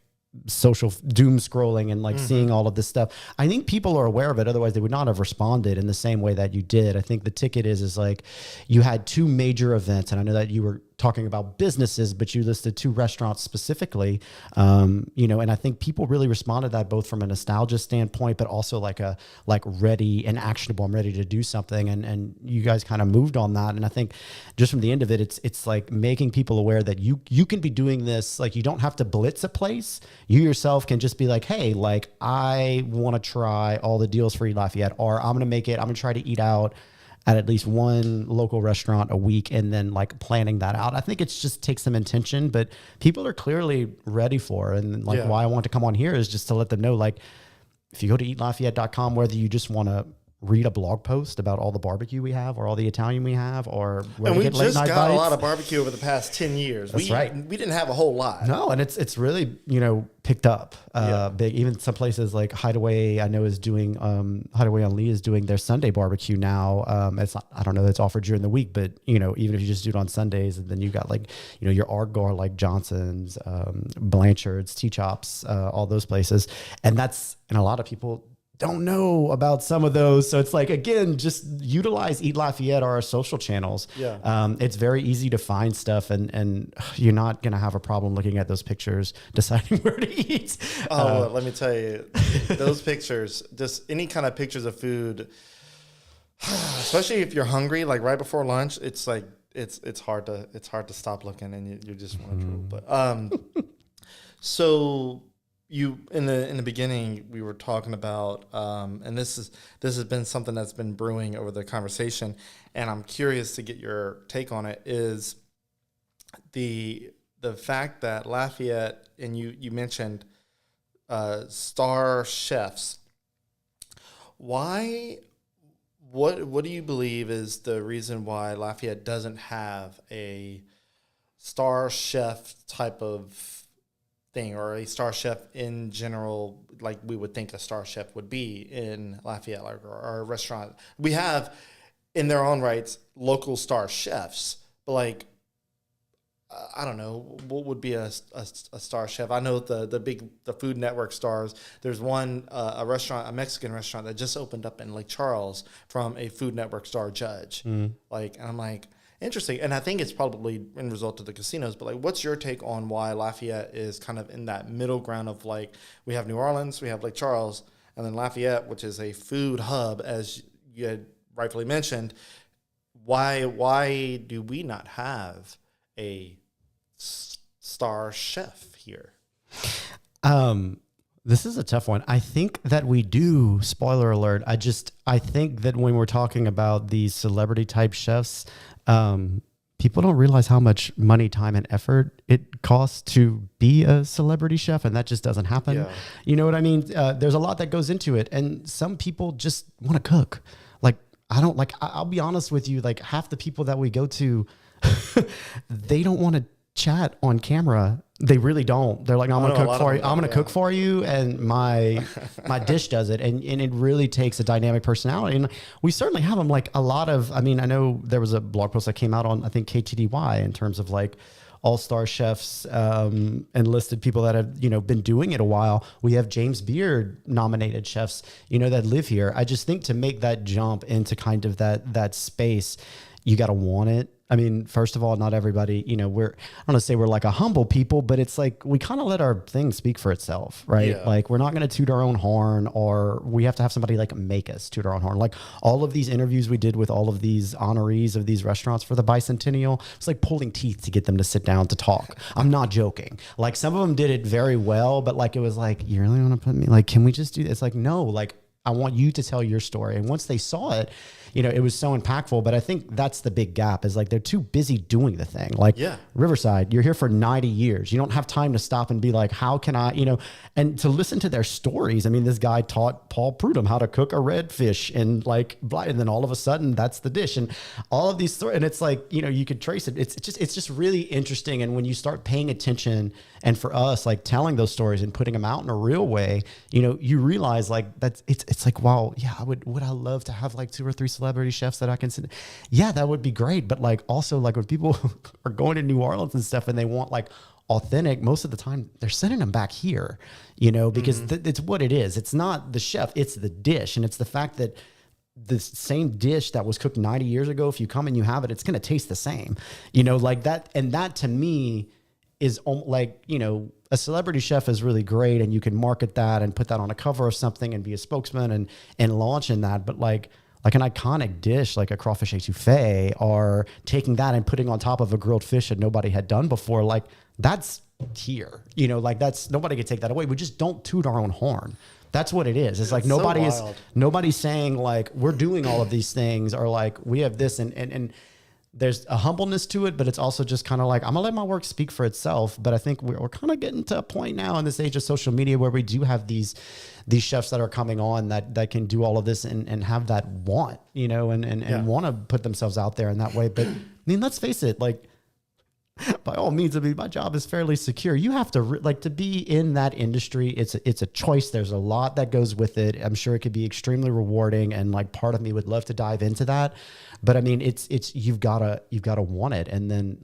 social doom scrolling and like seeing all of this stuff. I think people are aware of it. Otherwise they would not have responded in the same way that you did. I think the ticket is like, you had two major events, and I know that you were talking about businesses, but you listed two restaurants specifically, and I think people really responded to that, both from a nostalgia standpoint, but also like ready and actionable. I'm ready to do something. And you guys kind of moved on that. And I think just from the end of it, it's like making people aware that you can be doing this. Like, you don't have to blitz a place. You yourself can just be like, hey, like, I want to try all the deals for UL Lafayette, or I'm going to try to eat out at least one local restaurant a week, and then like planning that out. I think it's just takes some intention, but people are clearly ready for it. And like why I want to come on here is just to let them know, like, if you go to eatlafayette.com, whether you just want to read a blog post about all the barbecue we have or all the Italian we have or where and we get late just night got bites. a lot of barbecue over the past 10 years. That's right. We didn't have a whole lot. No, and it's really, picked up big. Even some places like Hideaway, I know is doing, Hideaway on Lee is doing their Sunday barbecue now. It's not, I don't know, it's offered during the week, but even if you just do it on Sundays, and then you got like, your Ardgar like Johnson's, Blanchard's, T-Chops, all those places. And a lot of people don't know about some of those. So it's like, again, just utilize Eat Lafayette or our social channels. Yeah. It's very easy to find stuff and you're not going to have a problem looking at those pictures, deciding where to eat. Let me tell you, those pictures, just any kind of pictures of food, especially if you're hungry, like right before lunch, it's like, it's hard to stop looking and you just want to drool. But, so you in the beginning we were talking about and this has been something that's been brewing over the conversation, and I'm curious to get your take on it, is the fact that Lafayette, and you mentioned star chefs. What do you believe is the reason why Lafayette doesn't have a star chef type of thing, or a star chef in general, like we would think a star chef would be in Lafayette, like our restaurant? We have, in their own rights, local star chefs, but like, I don't know, what would be a star chef? I know the Food Network stars. There's one, a restaurant, a Mexican restaurant that just opened up in Lake Charles from a Food Network star judge. Like, and I'm like, interesting. And I think it's probably in result of the casinos, but like, what's your take on why Lafayette is kind of in that middle ground of like, we have New Orleans, we have Lake Charles, and then Lafayette, which is a food hub, as you had rightfully mentioned. Why do we not have a star chef here? This is a tough one. I think that we do. Spoiler alert. I think that when we're talking about these celebrity type chefs, people don't realize how much money, time, and effort it costs to be a celebrity chef, and that just doesn't happen. Yeah. You know what I mean? There's a lot that goes into it, and some people just want to cook. Like, I'll be honest with you, like half the people that we go to, they don't want to chat on camera. They really don't. They're like, I'm going to cook for you. I'm going to cook for you. And my dish does it. And it really takes a dynamic personality. And we certainly have them. Like a lot of, I know there was a blog post that came out on, I think, KTDY in terms of like all-star chefs, and listed people that have, been doing it a while. We have James Beard nominated chefs, that live here. I just think to make that jump into kind of that space, you got to want it. First of all, not everybody, I don't want to say we're like a humble people, but it's like we kind of let our thing speak for itself, right? Yeah. Like we're not going to toot our own horn, or we have to have somebody like make us toot our own horn. Like all of these interviews we did with all of these honorees of these restaurants for the bicentennial, it's like pulling teeth to get them to sit down to talk. I'm not joking. Like some of them did it very well, but like it was like, you really want to put me, like, can we just do this? Like, no, like I want you to tell your story. And once they saw it, it was so impactful. But I think that's the big gap, is like they're too busy doing the thing. Like Riverside, you're here for 90 years. You don't have time to stop and be like, how can I, and to listen to their stories. This guy taught Paul Prudhomme how to cook a redfish, and then all of a sudden that's the dish, and all of these stories. And it's like, you could trace it. It's just really interesting. And when you start paying attention, and for us, like telling those stories and putting them out in a real way, you realize like it's like, wow, yeah, would I love to have like 2 or 3 celebrity chefs that I can send? Yeah, that would be great. But like also like when people are going to New Orleans and stuff and they want like authentic, most of the time they're sending them back here, because it's what it is. It's not the chef, it's the dish. And it's the fact that the same dish that was cooked 90 years ago, if you come and you have it, it's going to taste the same, like that. And that to me is like, a celebrity chef is really great, and you can market that and put that on a cover or something and be a spokesman and launch in that. But like an iconic dish like a crawfish etouffee, or taking that and putting on top of a grilled fish that nobody had done before, like that's here, like that's, nobody can take that away. We just don't toot our own horn. That's what it is. It's like nobody's saying like we're doing all of these things, or like we have this, and there's a humbleness to it, but it's also just kind of like, I'm gonna let my work speak for itself. But I think we're kind of getting to a point now in this age of social media where we do have these chefs that are coming on that can do all of this and have that want, and want to put themselves out there in that way. But I mean, let's face it, like, by all means, I mean, my job is fairly secure. You have to to be in that industry. It's a choice. There's a lot that goes with it. I'm sure it could be extremely rewarding, and like part of me would love to dive into that. But I mean, it's you've gotta want it, and then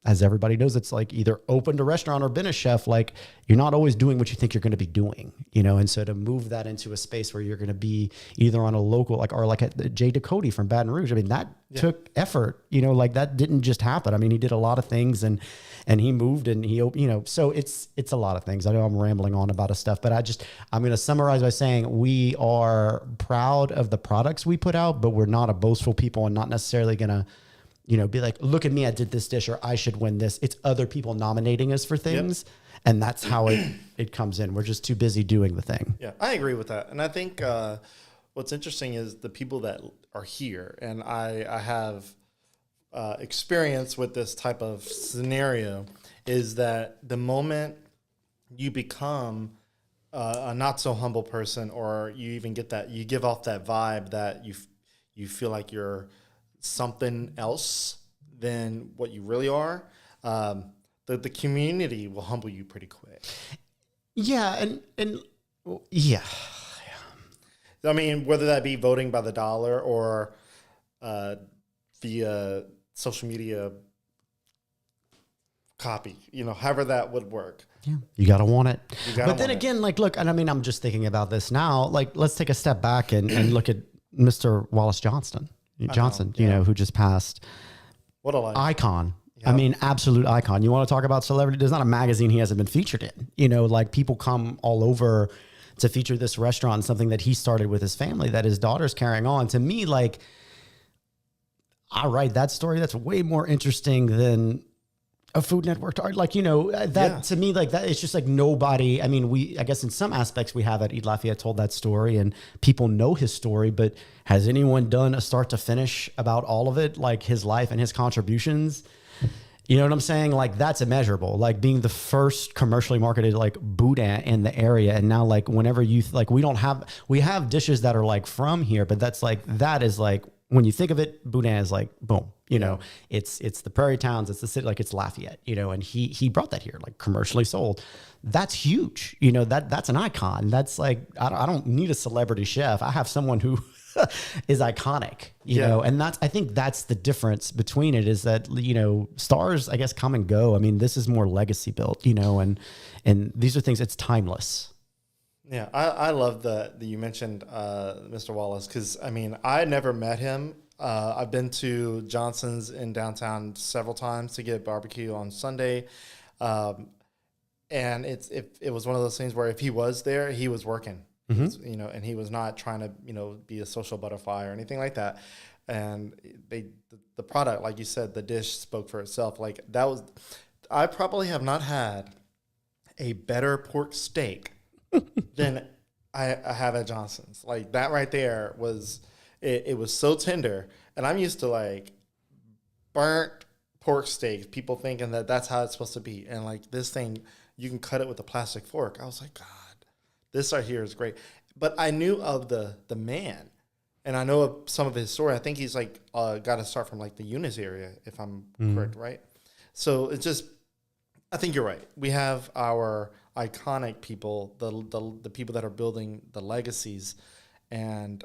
as everybody knows, it's like either opened a restaurant or been a chef. Like you're not always doing what you think you're going to be doing, and so to move that into a space where you're going to be either on a local, or like at Jay Ducote from Baton Rouge. I mean, that took effort, like that didn't just happen. I mean, he did a lot of things and he moved and he, so it's a lot of things. I know I'm rambling on about stuff, but I'm going to summarize by saying we are proud of the products we put out, but we're not a boastful people and not necessarily going to, be like, look at me, I did this dish, or I should win this. It's other people nominating us for things. Yep. And that's how it comes in. We're just too busy doing the thing. Yeah, I agree with that. And I think what's interesting is the people that are here. And I have experience with this type of scenario is that the moment you become a not so humble person, or you even get that, you give off that vibe that you feel like you're something else than what you really are, the community will humble you pretty quick. Yeah, and yeah. I mean, whether that be voting by the dollar or via social media copy, however that would work. Yeah, you gotta want it. But then again, like, look, and I mean, I'm just thinking about this now. Like, let's take a step back and look at Mr. Wallace Johnson, who just passed. What a life. Icon. Yep. I mean, absolute icon. You want to talk about celebrity? There's not a magazine he hasn't been featured in. Like people come all over to feature this restaurant, something that he started with his family that his daughter's carrying on. To me, like, I write that story. That's way more interesting than a Food Network. Like, to me, like that, it's just like nobody, I mean, I guess in some aspects we have at UL Lafayette told that story and people know his story, but has anyone done a start to finish about all of it? Like his life and his contributions? You know what I'm saying? Like that's immeasurable, like being the first commercially marketed like boudin in the area. And now like whenever we have dishes that are like from here, but that is like, when you think of it, boudin is like, boom, it's the prairie towns, it's the city, like it's Lafayette, and he brought that here, like commercially sold. That's huge. That's an icon. That's like, I don't need a celebrity chef. I have someone who is iconic, and I think that's the difference between it is that, stars, I guess, come and go. I mean, this is more legacy built, and these are things, it's timeless. Yeah, I love that you mentioned Mr. Wallace, because, I mean, I never met him. I've been to Johnson's in downtown several times to get barbecue on Sunday. And it was one of those things where if he was there, he was working, and he was not trying to, be a social butterfly or anything like that. And the product, like you said, the dish spoke for itself. Like I probably have not had a better pork steak than I have at Johnson's. Like that right there was, it was so tender. And I'm used to like burnt pork steaks, people thinking that that's how it's supposed to be. And like this thing, you can cut it with a plastic fork. I was like, God, this right here is great. But I knew of the man, and I know of some of his story. I think he's like got to start from like the Eunice area, if I'm correct, right? So it's just, I think you're right. We have our iconic people, the people that are building the legacies, and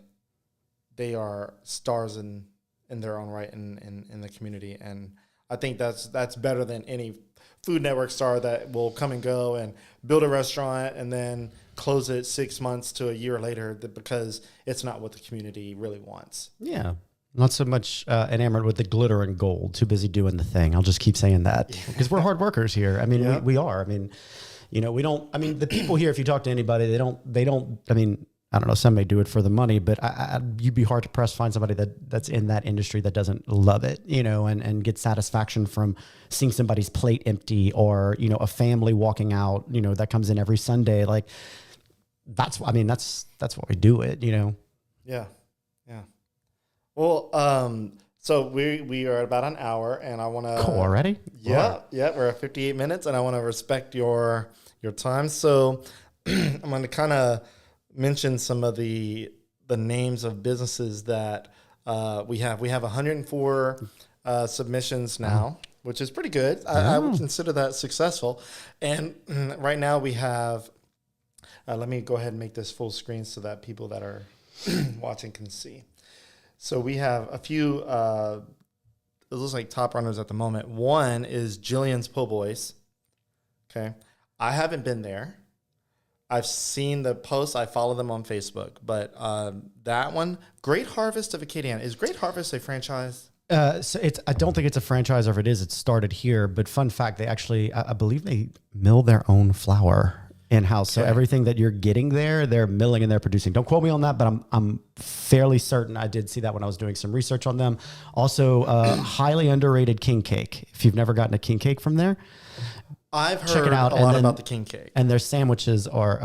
they are stars in their own right in the community. And I think that's better than any Food Network star that will come and go and build a restaurant and then close it 6 months to a year later because it's not what the community really wants. Yeah. Not so much enamored with the glitter and gold, too busy doing the thing. I'll just keep saying that because we're hard workers here. I mean, we are. I mean, we don't, I mean, the people here, if you talk to anybody, they don't, I mean, I don't know, some may do it for the money, but you'd be hard to press find somebody that's in that industry that doesn't love it, and get satisfaction from seeing somebody's plate empty or, a family walking out, that comes in every Sunday. Like that's why we do it, Yeah. Yeah. Well, So we are at about an hour, and I want to. Cool, already? Yeah, yeah, we're at 58 minutes, and I want to respect your time. So I'm going to kind of mention some of the names of businesses that we have. We have 104 submissions now, which is pretty good. I would consider that successful. And right now we have. Let me go ahead and make this full screen so that people that are watching can see. So we have a few, it looks like top runners at the moment. One is Jillian's Po' Boys. Okay. I haven't been there. I've seen the posts. I follow them on Facebook. But that one, Great Harvest of Acadiana. Is Great Harvest a franchise? So I don't think it's a franchise, or if it is, it started here. But fun fact, they actually, I believe they mill their own flour in-house. So everything that you're getting there, they're milling and they're producing. Don't quote me on that, but I'm fairly certain I did see that when I was doing some research on them. Also, highly underrated king cake. If you've never gotten a king cake from there, I've heard check it out. a lot about the king cake. And their sandwiches are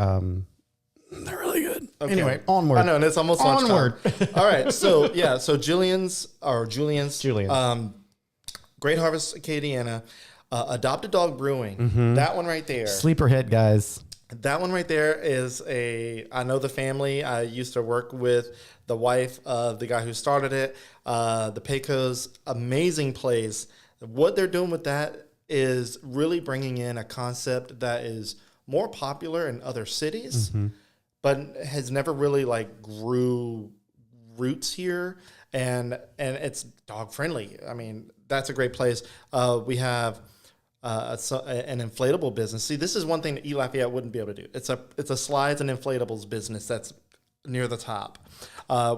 they're really good. Okay. Anyway, onward. I know, and it's almost onward. All right, so yeah, so Julian's Great Harvest Acadiana, Adopted Dog Brewing. That one right there. Sleeper hit, guys. That one right there is I know the family. I used to work with the wife of the guy who started it. The Pecos, amazing place. What they're doing with that is really bringing in a concept that is more popular in other cities, but has never really grew roots here. And it's dog friendly. I mean, that's a great place. We have an inflatable business. See, this is one thing that UL Lafayette wouldn't be able to do. It's a slides and inflatables business that's near the top.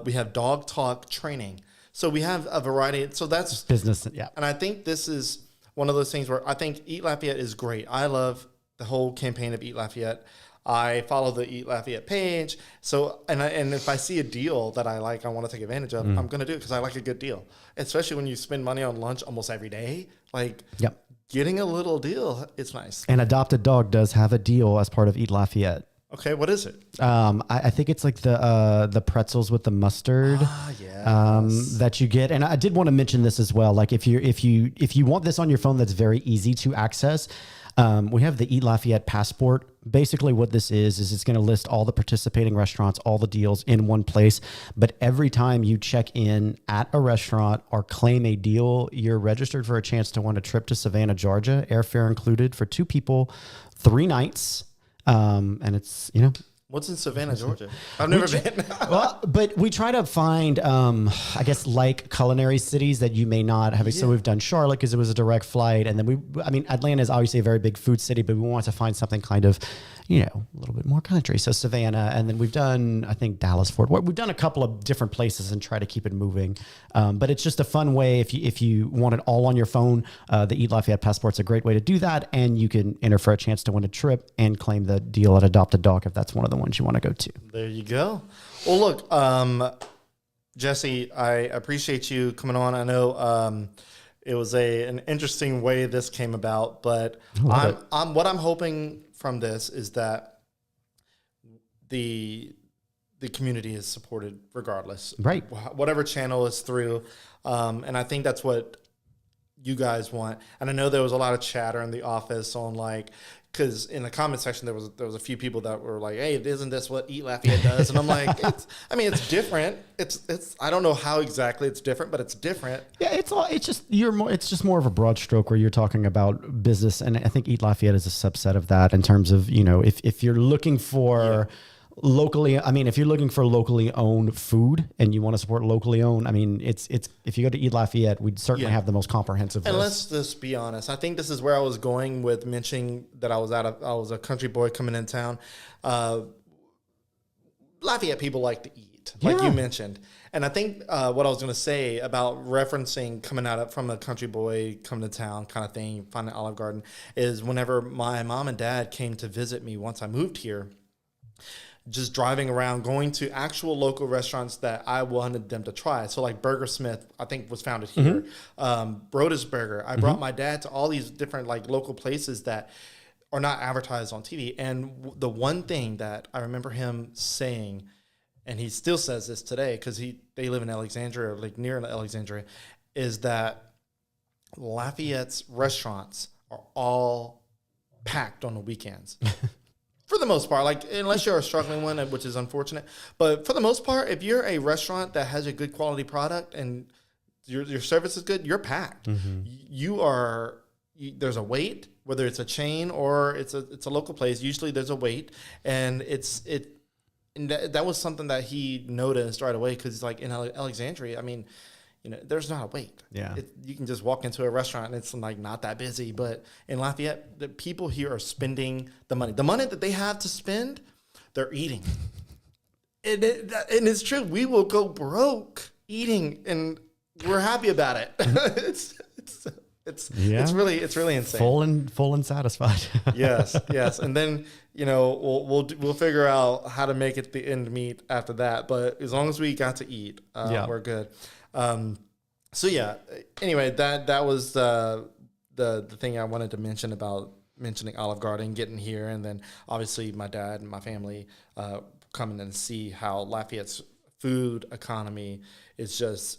We have dog talk training. So we have a variety. So that's business. Yeah. And I think this is one of those things where I think UL Lafayette is great. I love the whole campaign of UL Lafayette. I follow the UL Lafayette page. So, and if I see a deal that I like, I want to take advantage of, I'm going to do it because I like a good deal. Especially when you spend money on lunch almost every day. Yep. Getting a little deal, it's nice. And Adopted Dog does have a deal as part of UL Lafayette. Okay, what is it? I think it's like the pretzels with the mustard that you get. And I did want to mention this as well. Like if you want this on your phone, that's very easy to access. We have the UL Lafayette Passport. Basically what this is it's going to list all the participating restaurants, all the deals in one place. But every time you check in at a restaurant or claim a deal, you're registered for a chance to win a trip to Savannah, Georgia, airfare included for 2 people, 3 nights. And it's, What's in Savannah, Georgia? I've never been. Well, but we try to find, I guess, like culinary cities that you may not have. Yeah. So we've done Charlotte because it was a direct flight. And then Atlanta is obviously a very big food city, but we want to find something kind of, a little bit more country. So Savannah. And then we've done, I think, Dallas, Fort Worth. We've done a couple of different places and try to keep it moving. But it's just a fun way. If you want it all on your phone, the UL Lafayette Passport's a great way to do that. And you can enter for a chance to win a trip and claim the deal at Adopted Dog if that's one of the ones you want to go to. There you go. Well, look, Jesse, I appreciate you coming on. I know it was an interesting way this came about, but what I'm hoping from this is that the community is supported regardless, right? Whatever channel is through, and I think that's what you guys want. And I know there was a lot of chatter in the office on because in the comment section there was a few people that were like, "Hey, isn't this what UL Lafayette does?" And I'm like, it's different. It's I don't know how exactly it's different, but it's different. Yeah, it's just more of a broad stroke where you're talking about business, and I think UL Lafayette is a subset of that in terms of if you're looking for. Yeah. Locally, if you're looking for locally owned food and you want to support locally owned, it's if you go to UL Lafayette, we'd certainly have the most comprehensive list. And let's just be honest. I think this is where I was going with mentioning that I was a country boy coming in town. Lafayette people like to eat, like you mentioned. And I think what I was going to say about referencing coming out from a country boy, coming to town kind of thing, finding Olive Garden, is whenever my mom and dad came to visit me once I moved here, just driving around, going to actual local restaurants that I wanted them to try. So like Burger Smith, I think was founded here. Broda's Burger. I brought my dad to all these different local places that are not advertised on TV. And the one thing that I remember him saying, and he still says this today because they live in Alexandria, near Alexandria, is that Lafayette's restaurants are all packed on the weekends. For the most part, like unless you're a struggling one, which is unfortunate. But for the most part, if you're a restaurant that has a good quality product and your service is good, you're packed. There's a wait, whether it's a chain or it's a local place. Usually there's a wait, and that was something that he noticed right away, because like in Alexandria, I mean, there's not a wait. Yeah. You can just walk into a restaurant and it's like not that busy. But in Lafayette, the people here are spending the money. The money that they have to spend, they're eating. And it's true. We will go broke eating, and we're happy about it. It's really insane. Full and satisfied. Yes. And then, we'll figure out how to make it the end meet after that. But as long as we got to eat, we're good. Anyway, that was the thing I wanted to mention about mentioning Olive Garden, getting here, and then obviously my dad and my family coming and see how Lafayette's food economy is just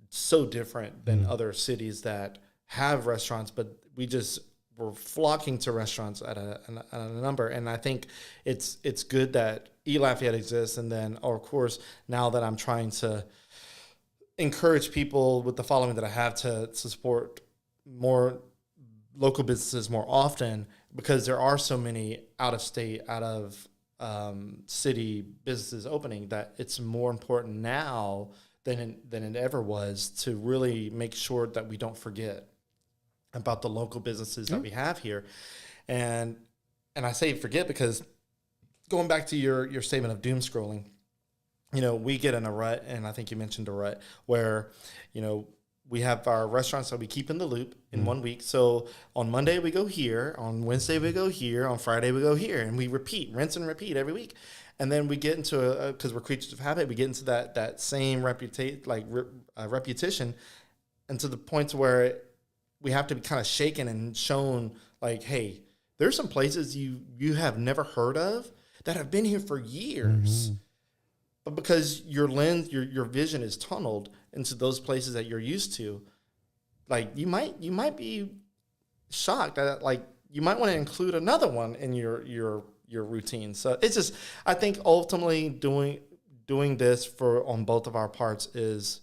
so different than other cities that have restaurants, but we're flocking to restaurants at a number. And I think it's good that Eat Lafayette exists. And then, of course, now that I'm trying to encourage people with the following that I have to support more local businesses more often, because there are so many out of state, out of city businesses opening, that it's more important now than it ever was to really make sure that we don't forget about the local businesses that we have here. And I say forget because going back to your statement of doom scrolling, we get in a rut, and I think you mentioned a rut, where, we have our restaurants that we keep in the loop in 1 week. So on Monday we go here, on Wednesday we go here, on Friday we go here, and we rinse and repeat every week. And then we get into because we're creatures of habit, we get into that same repetition, and to the point where we have to be kind of shaken and shown like, hey, there's some places you have never heard of that have been here for years. But because your lens, your vision is tunneled into those places that you're used to, like you might be shocked that like you might want to include another one in your routine. So it's just, I think ultimately doing this on both of our parts is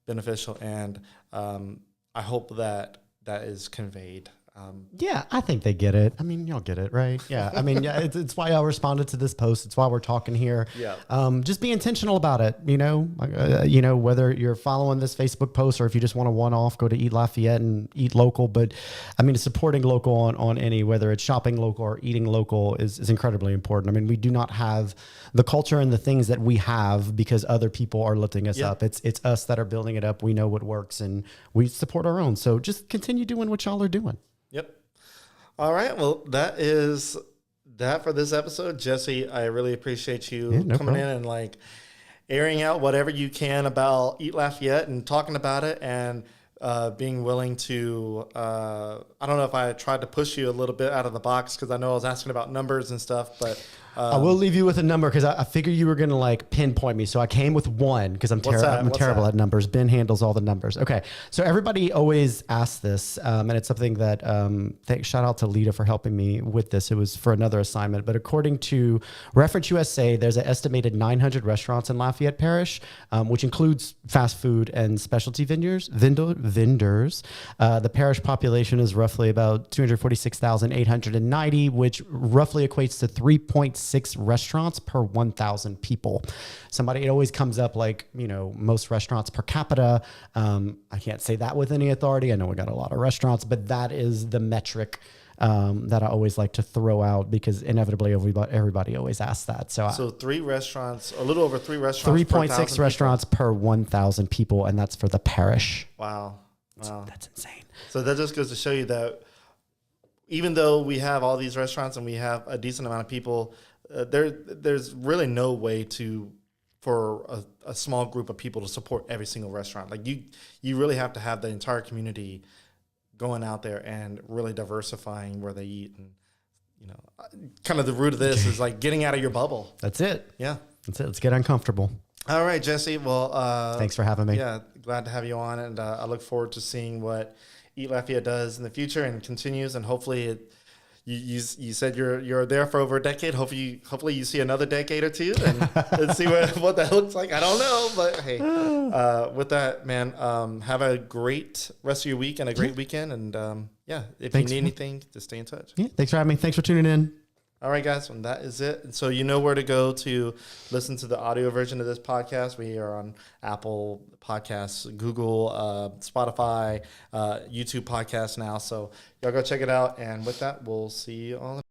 beneficial, and I hope that is conveyed. Yeah, I think they get it. I mean, y'all get it, right? Yeah. I mean, yeah, it's why y'all responded to this post. It's why we're talking here. Yeah. Just be intentional about it. Whether you're following this Facebook post or if you just want to one-off, go to Eat Lafayette and eat local. But I mean, supporting local on any, whether it's shopping local or eating local is incredibly important. I mean, we do not have the culture and the things that we have because other people are lifting us up. It's us that are building it up. We know what works and we support our own. So just continue doing what y'all are doing. Yep. All right. Well, that is that for this episode. Jesse, I really appreciate you coming in and like airing out whatever you can about Eat Lafayette and talking about it, and being willing to, I don't know if I tried to push you a little bit out of the box because I know I was asking about numbers and stuff, but I will leave you with a number because I figured you were going to like pinpoint me. So I came with one because I'm terrible at numbers. Ben handles all the numbers. Okay. So everybody always asks this, and it's something that, shout out to Lita for helping me with this. It was for another assignment, but according to Reference USA, there's an estimated 900 restaurants in Lafayette Parish, which includes fast food and specialty vendors. The parish population is roughly about 246,890, which roughly equates to 3.6 restaurants per 1,000 people. It always comes up like, most restaurants per capita. I can't say that with any authority. I know we got a lot of restaurants, but that is the metric that I always like to throw out because inevitably everybody always asks that. So 3 restaurants, a little over 3 restaurants, 3.6 restaurants per 1,000 people, and that's for the parish. Wow. That's insane. So that just goes to show you that even though we have all these restaurants and we have a decent amount of people, there's really no way for a small group of people to support every single restaurant. Like you really have to have the entire community going out there and really diversifying where they eat. And, kind of the root of this is like getting out of your bubble. That's it. Yeah. That's it. Let's get uncomfortable. All right, Jesse. Well, Thanks for having me. Yeah, glad to have you on, and I look forward to seeing what UL Lafayette does in the future and continues, and hopefully you said you're there for over a decade. Hopefully you see another decade or two and see what that looks like. I don't know, but hey, with that, man, have a great rest of your week and a great weekend. And if Thanks. you need anything, just stay in touch. Yeah, thanks for having me. Thanks for tuning in. All right, guys, and that is it. And so you know where to go to listen to the audio version of this podcast. We are on Apple Podcasts, Google, Spotify, YouTube Podcasts now. So y'all go check it out. And with that, we'll see you all.